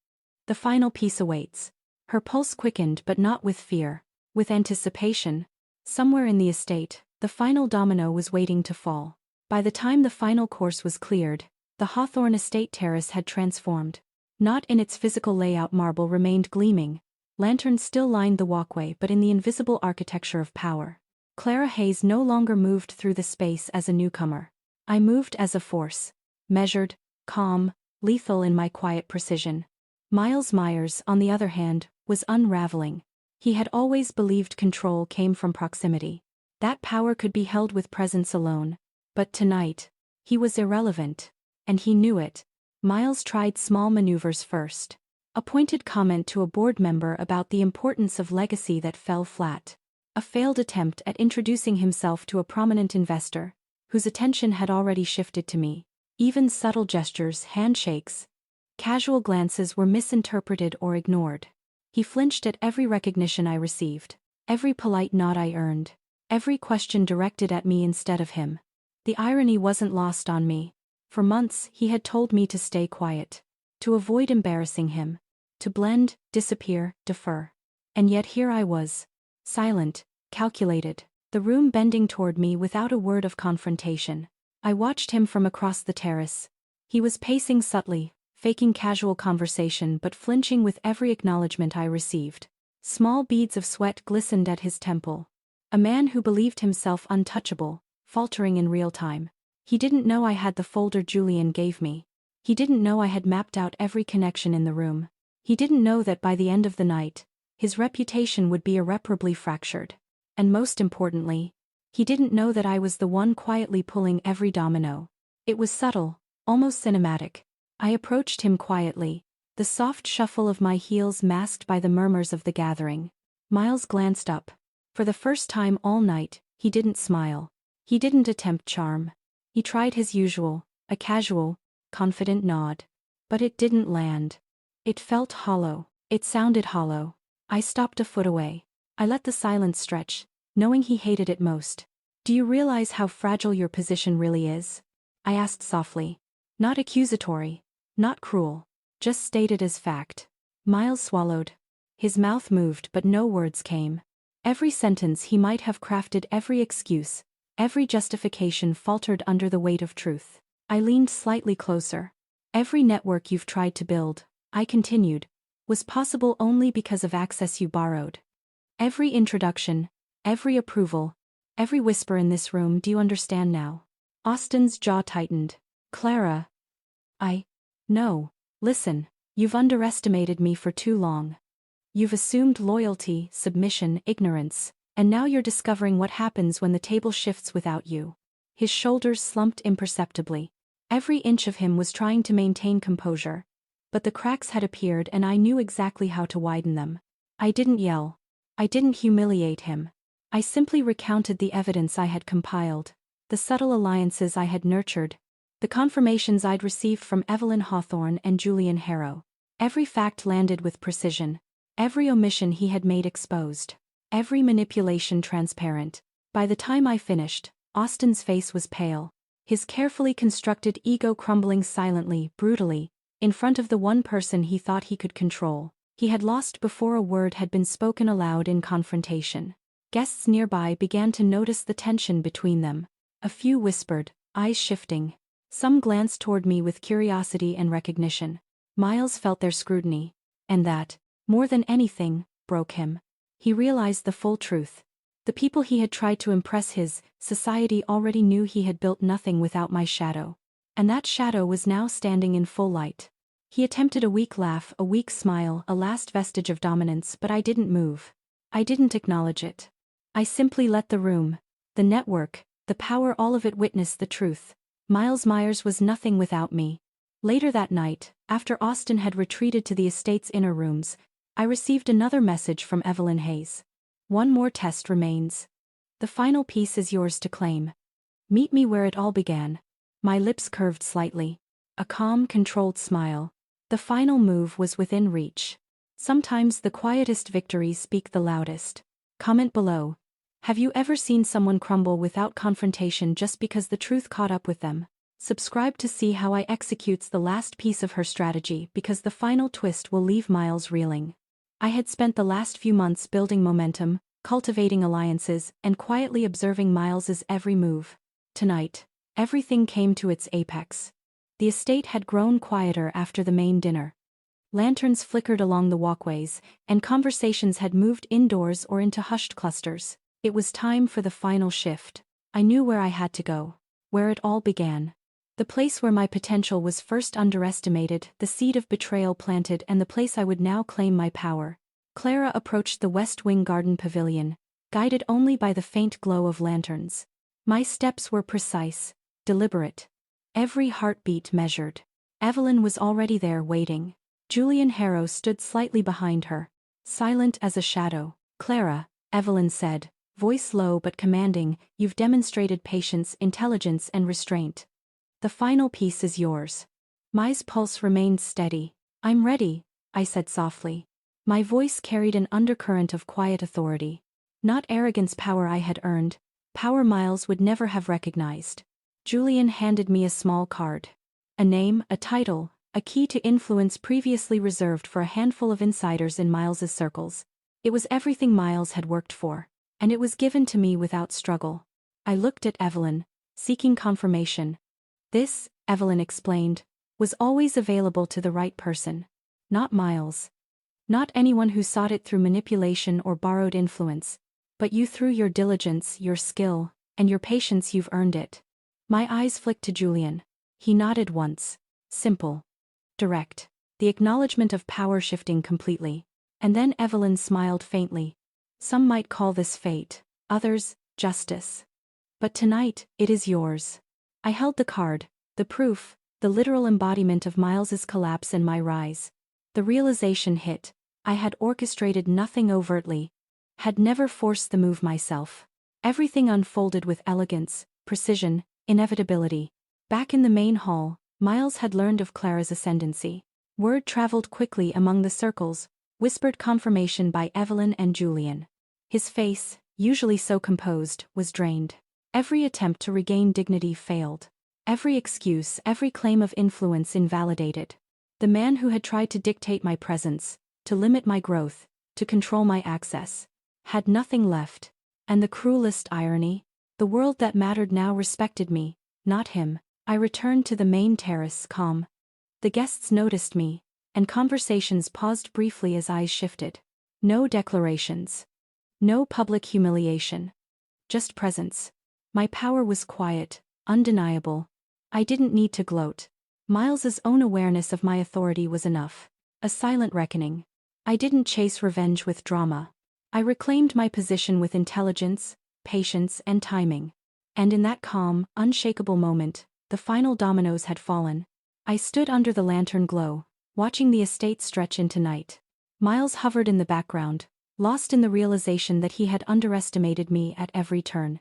The final piece awaits. Her pulse quickened, but not with fear, with anticipation. Somewhere in the estate, the final domino was waiting to fall. By the time the final course was cleared, the Hawthorne Estate terrace had transformed. Not in its physical layout, marble remained gleaming, lanterns still lined the walkway, but in the invisible architecture of power. Clara Hayes no longer moved through the space as a newcomer. I moved as a force, measured, calm, lethal in my quiet precision. Miles Myers, on the other hand, was unraveling. He had always believed control came from proximity. That power could be held with presence alone. But tonight, he was irrelevant. And he knew it. Miles tried small maneuvers first. A pointed comment to a board member about the importance of legacy that fell flat. A failed attempt at introducing himself to a prominent investor, whose attention had already shifted to me. Even subtle gestures, handshakes, casual glances were misinterpreted or ignored. He flinched at every recognition I received, every polite nod I earned, every question directed at me instead of him. The irony wasn't lost on me. For months he had told me to stay quiet, to avoid embarrassing him, to blend, disappear, defer. And yet here I was, silent, calculated, the room bending toward me without a word of confrontation. I watched him from across the terrace. He was pacing subtly, faking casual conversation but flinching with every acknowledgement I received. Small beads of sweat glistened at his temple. A man who believed himself untouchable, faltering in real time. He didn't know I had the folder Julian gave me. He didn't know I had mapped out every connection in the room. He didn't know that by the end of the night, his reputation would be irreparably fractured. And most importantly, he didn't know that I was the one quietly pulling every domino. It was subtle, almost cinematic. I approached him quietly, the soft shuffle of my heels masked by the murmurs of the gathering. Miles glanced up. For the first time all night, he didn't smile. He didn't attempt charm. He tried his usual, a casual, confident nod. But it didn't land. It felt hollow. It sounded hollow. I stopped a foot away. I let the silence stretch, knowing he hated it most. "Do you realize how fragile your position really is?" I asked softly. Not accusatory, not cruel, just stated as fact. Miles swallowed. His mouth moved but no words came. Every sentence he might have crafted, every excuse, every justification faltered under the weight of truth. I leaned slightly closer. "Every network you've tried to build," I continued, "was possible only because of access you borrowed. Every introduction, every approval, every whisper in this room. Do you understand now?" Austin's jaw tightened. "Clara." No. Listen, you've underestimated me for too long. You've assumed loyalty, submission, ignorance, and now you're discovering what happens when the table shifts without you." His shoulders slumped imperceptibly. Every inch of him was trying to maintain composure. But the cracks had appeared and I knew exactly how to widen them. I didn't yell. I didn't humiliate him. I simply recounted the evidence I had compiled, the subtle alliances I had nurtured, the confirmations I'd received from Evelyn Hawthorne and Julian Harrow. Every fact landed with precision. Every omission he had made exposed. Every manipulation transparent. By the time I finished, Austin's face was pale. His carefully constructed ego crumbling silently, brutally, in front of the one person he thought he could control. He had lost before a word had been spoken aloud in confrontation. Guests nearby began to notice the tension between them. A few whispered, eyes shifting. Some glanced toward me with curiosity and recognition. Miles felt their scrutiny. And that, more than anything, broke him. He realized the full truth. The people he had tried to impress, his society, already knew he had built nothing without my shadow. And that shadow was now standing in full light. He attempted a weak laugh, a weak smile, a last vestige of dominance, but I didn't move. I didn't acknowledge it. I simply let the room, the network, the power, all of it witness the truth. Miles Myers was nothing without me. Later that night, after Austin had retreated to the estate's inner rooms, I received another message from Evelyn Hayes. "One more test remains. The final piece is yours to claim. Meet me where it all began." My lips curved slightly. A calm, controlled smile. The final move was within reach. Sometimes the quietest victories speak the loudest. Comment below. Have you ever seen someone crumble without confrontation just because the truth caught up with them? Subscribe to see how I executes the last piece of her strategy, because the final twist will leave Miles reeling. I had spent the last few months building momentum, cultivating alliances, and quietly observing Miles's every move. Tonight, Everything came to its apex. The estate had grown quieter after the main dinner. Lanterns flickered along the walkways, and conversations had moved indoors or into hushed clusters. It was time for the final shift. I knew where I had to go. Where it all began. The place where my potential was first underestimated, the seed of betrayal planted, and the place I would now claim my power. Clara approached the West Wing garden pavilion, guided only by the faint glow of lanterns. My steps were precise, deliberate. Every heartbeat measured. Evelyn was already there waiting. Julian Harrow stood slightly behind her, silent as a shadow. "Clara," Evelyn said, voice low but commanding, "you've demonstrated patience, intelligence, and restraint. The final piece is yours." My pulse remained steady. "I'm ready," I said softly. My voice carried an undercurrent of quiet authority. Not arrogance, power I had earned, power Miles would never have recognized. Julian handed me a small card. A name, a title, a key to influence previously reserved for a handful of insiders in Miles's circles. It was everything Miles had worked for, and it was given to me without struggle. I looked at Evelyn, seeking confirmation. This, Evelyn explained, was always available to the right person. Not Miles. Not anyone who sought it through manipulation or borrowed influence, but you through your diligence, your skill, and your patience. You've earned it. My eyes flicked to Julian. He nodded once. Simple. Direct. The acknowledgement of power shifting completely. And then Evelyn smiled faintly. Some might call this fate, others, justice. But tonight, it is yours. I held the card, the proof, the literal embodiment of Miles's collapse and my rise. The realization hit. I had orchestrated nothing overtly, had never forced the move myself. Everything unfolded with elegance, precision, inevitability. Back in the main hall, Miles had learned of Clara's ascendancy. Word traveled quickly among the circles, whispered confirmation by Evelyn and Julian. His face, usually so composed, was drained. Every attempt to regain dignity failed. Every excuse, every claim of influence invalidated. The man who had tried to dictate my presence, to limit my growth, to control my access, had nothing left. And the cruelest irony, the world that mattered now respected me, not him. I returned to the main terrace, calm. The guests noticed me, and conversations paused briefly as eyes shifted. No declarations. No public humiliation. Just presence. My power was quiet, undeniable. I didn't need to gloat. Miles's own awareness of my authority was enough. A silent reckoning. I didn't chase revenge with drama. I reclaimed my position with intelligence, patience, and timing. And in that calm, unshakable moment, the final dominoes had fallen. I stood under the lantern glow, watching the estate stretch into night. Miles hovered in the background, lost in the realization that he had underestimated me at every turn.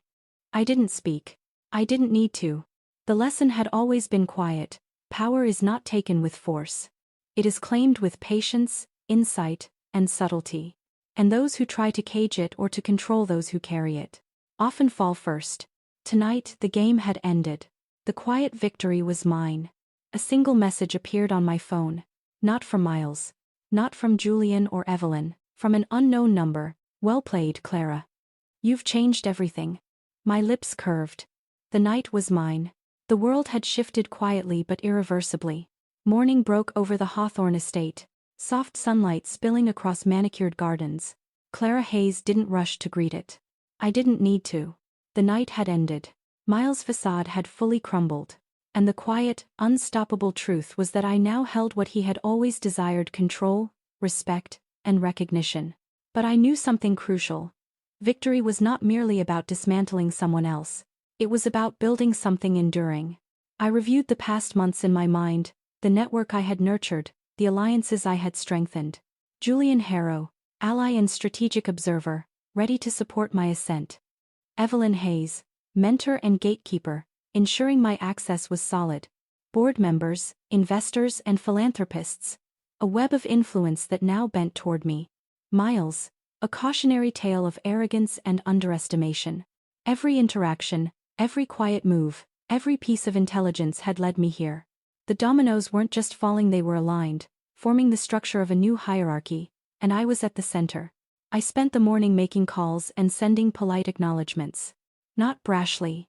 I didn't speak. I didn't need to. The lesson had always been quiet. Power is not taken with force. It is claimed with patience, insight, and subtlety. And those who try to cage it or to control those who carry it often fall first. Tonight, the game had ended. The quiet victory was mine. A single message appeared on my phone. Not from Miles. Not from Julian or Evelyn. From an unknown number. "Well played, Clara. You've changed everything." My lips curved. The night was mine. The world had shifted quietly but irreversibly. Morning broke over the Hawthorne estate, soft sunlight spilling across manicured gardens. Clara Hayes didn't rush to greet it. I didn't need to. The night had ended. Miles' facade had fully crumbled. And the quiet, unstoppable truth was that I now held what he had always desired: control, respect, and recognition. But I knew something crucial. Victory was not merely about dismantling someone else. It was about building something enduring. I reviewed the past months in my mind, the network I had nurtured, the alliances I had strengthened. Julian Harrow, ally and strategic observer, ready to support my ascent. Evelyn Hayes, mentor and gatekeeper, ensuring my access was solid. Board members, investors, and philanthropists. A web of influence that now bent toward me. Miles, a cautionary tale of arrogance and underestimation. Every interaction, every quiet move, every piece of intelligence had led me here. The dominoes weren't just falling, they were aligned, forming the structure of a new hierarchy, and I was at the center. I spent the morning making calls and sending polite acknowledgments. Not brashly.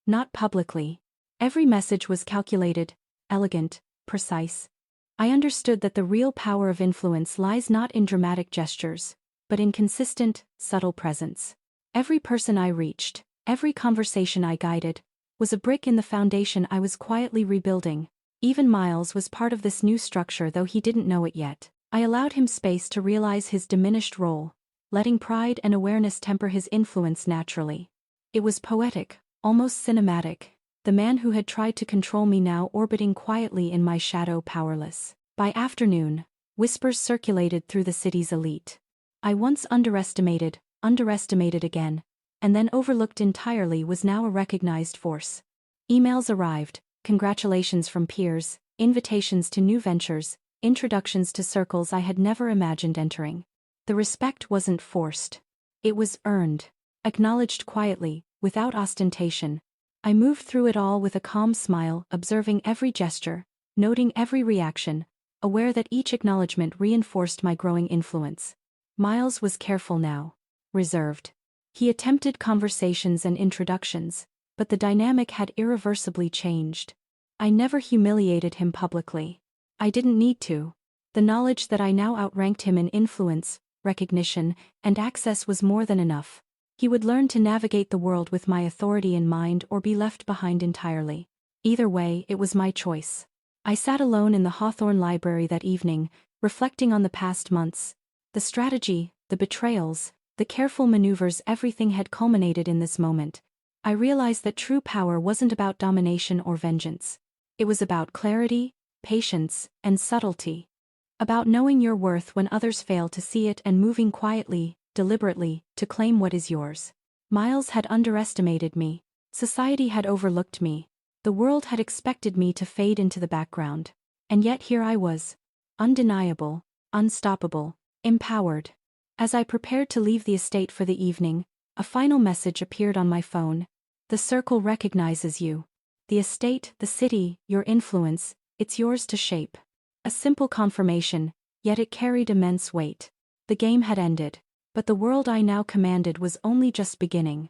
Not publicly. Every message was calculated, elegant, precise. I understood that the real power of influence lies not in dramatic gestures, but in consistent, subtle presence. Every person I reached, every conversation I guided, was a brick in the foundation I was quietly rebuilding. Even Miles was part of this new structure, though he didn't know it yet. I allowed him space to realize his diminished role, letting pride and awareness temper his influence naturally. It was poetic, almost cinematic. The man who had tried to control me now orbiting quietly in my shadow, powerless. By afternoon, whispers circulated through the city's elite. I once underestimated again, and then overlooked entirely was now a recognized force. Emails arrived, congratulations from peers, invitations to new ventures, introductions to circles I had never imagined entering. The respect wasn't forced. It was earned, acknowledged quietly, without ostentation. I moved through it all with a calm smile, observing every gesture, noting every reaction, aware that each acknowledgement reinforced my growing influence. Miles was careful now, reserved. He attempted conversations and introductions, but the dynamic had irreversibly changed. I never humiliated him publicly. I didn't need to. The knowledge that I now outranked him in influence, recognition, and access was more than enough. He would learn to navigate the world with my authority in mind or be left behind entirely. Either way, it was my choice. I sat alone in the Hawthorne Library that evening, reflecting on the past months. The strategy, the betrayals, the careful maneuvers, everything had culminated in this moment. I realized that true power wasn't about domination or vengeance. It was about clarity, patience, and subtlety. About knowing your worth when others fail to see it and moving quietly, deliberately, to claim what is yours. Miles had underestimated me. Society had overlooked me. The world had expected me to fade into the background. And yet here I was. Undeniable, unstoppable, empowered. As I prepared to leave the estate for the evening, a final message appeared on my phone. The circle recognizes you. The estate, the city, your influence, it's yours to shape. A simple confirmation, yet it carried immense weight. The game had ended. But the world I now commanded was only just beginning.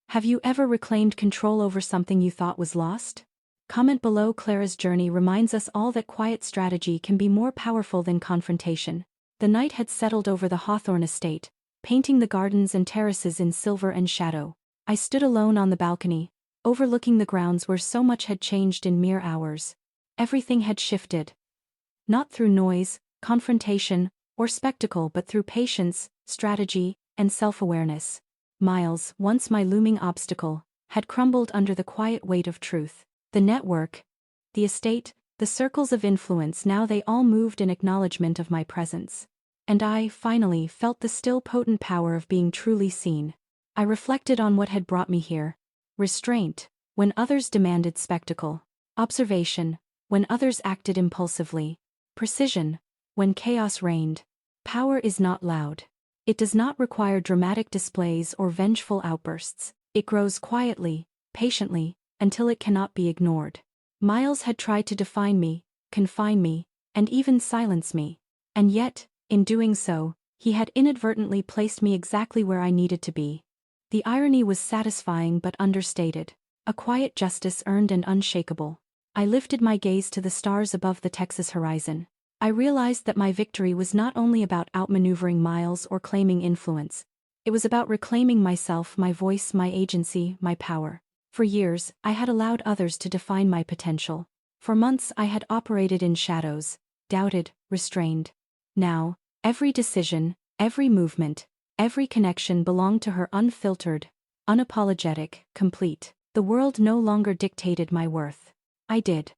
Have you ever reclaimed control over something you thought was lost? Comment below. Clara's journey reminds us all that quiet strategy can be more powerful than confrontation. The night had settled over the Hawthorne estate, painting the gardens and terraces in silver and shadow. I stood alone on the balcony, overlooking the grounds where so much had changed in mere hours. Everything had shifted. Not through noise, confrontation, or spectacle, but through patience, strategy, and self-awareness. Miles, once my looming obstacle, had crumbled under the quiet weight of truth. The network, the estate, the circles of influence, now they all moved in acknowledgement of my presence. And I, finally, felt the still potent power of being truly seen. I reflected on what had brought me here. Restraint, when others demanded spectacle. Observation, when others acted impulsively. Precision, when chaos reigned. Power is not loud. It does not require dramatic displays or vengeful outbursts. It grows quietly, patiently, until it cannot be ignored. Miles had tried to define me, confine me, and even silence me. And yet, in doing so, he had inadvertently placed me exactly where I needed to be. The irony was satisfying but understated. A quiet justice earned and unshakable. I lifted my gaze to the stars above the Texas horizon. I realized that my victory was not only about outmaneuvering Miles or claiming influence. It was about reclaiming myself, my voice, my agency, my power. For years, I had allowed others to define my potential. For months I had operated in shadows, doubted, restrained. Now, every decision, every movement, every connection belonged to her, unfiltered, unapologetic, complete. The world no longer dictated my worth. I did.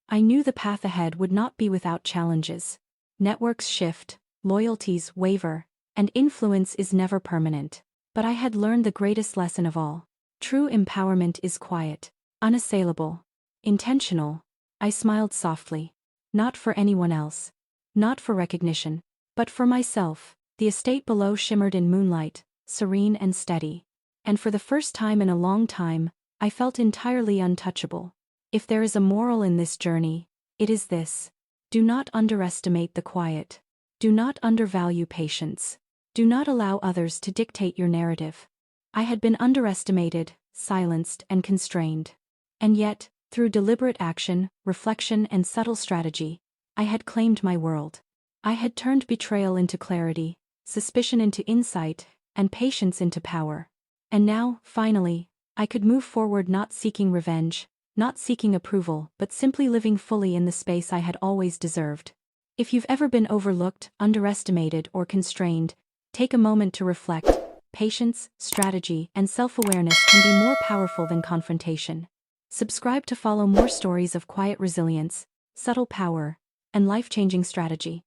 I knew the path ahead would not be without challenges. Networks shift, loyalties waver, and influence is never permanent. But I had learned the greatest lesson of all. True empowerment is quiet, unassailable, intentional. I smiled softly. Not for anyone else. Not for recognition. But for myself. The estate below shimmered in moonlight, serene and steady. And for the first time in a long time, I felt entirely untouchable. If there is a moral in this journey, it is this. Do not underestimate the quiet. Do not undervalue patience. Do not allow others to dictate your narrative. I had been underestimated, silenced, and constrained. And yet, Through deliberate action, reflection, and subtle strategy, I had claimed my world. I had turned betrayal into clarity, suspicion into insight, and patience into power. And now, finally, I could move forward not seeking revenge, not seeking approval, but simply living fully in the space I had always deserved. If you've ever been overlooked, underestimated, or constrained, take a moment to reflect. Patience, strategy, and self-awareness can be more powerful than confrontation. Subscribe to follow more stories of quiet resilience, subtle power, and life-changing strategy.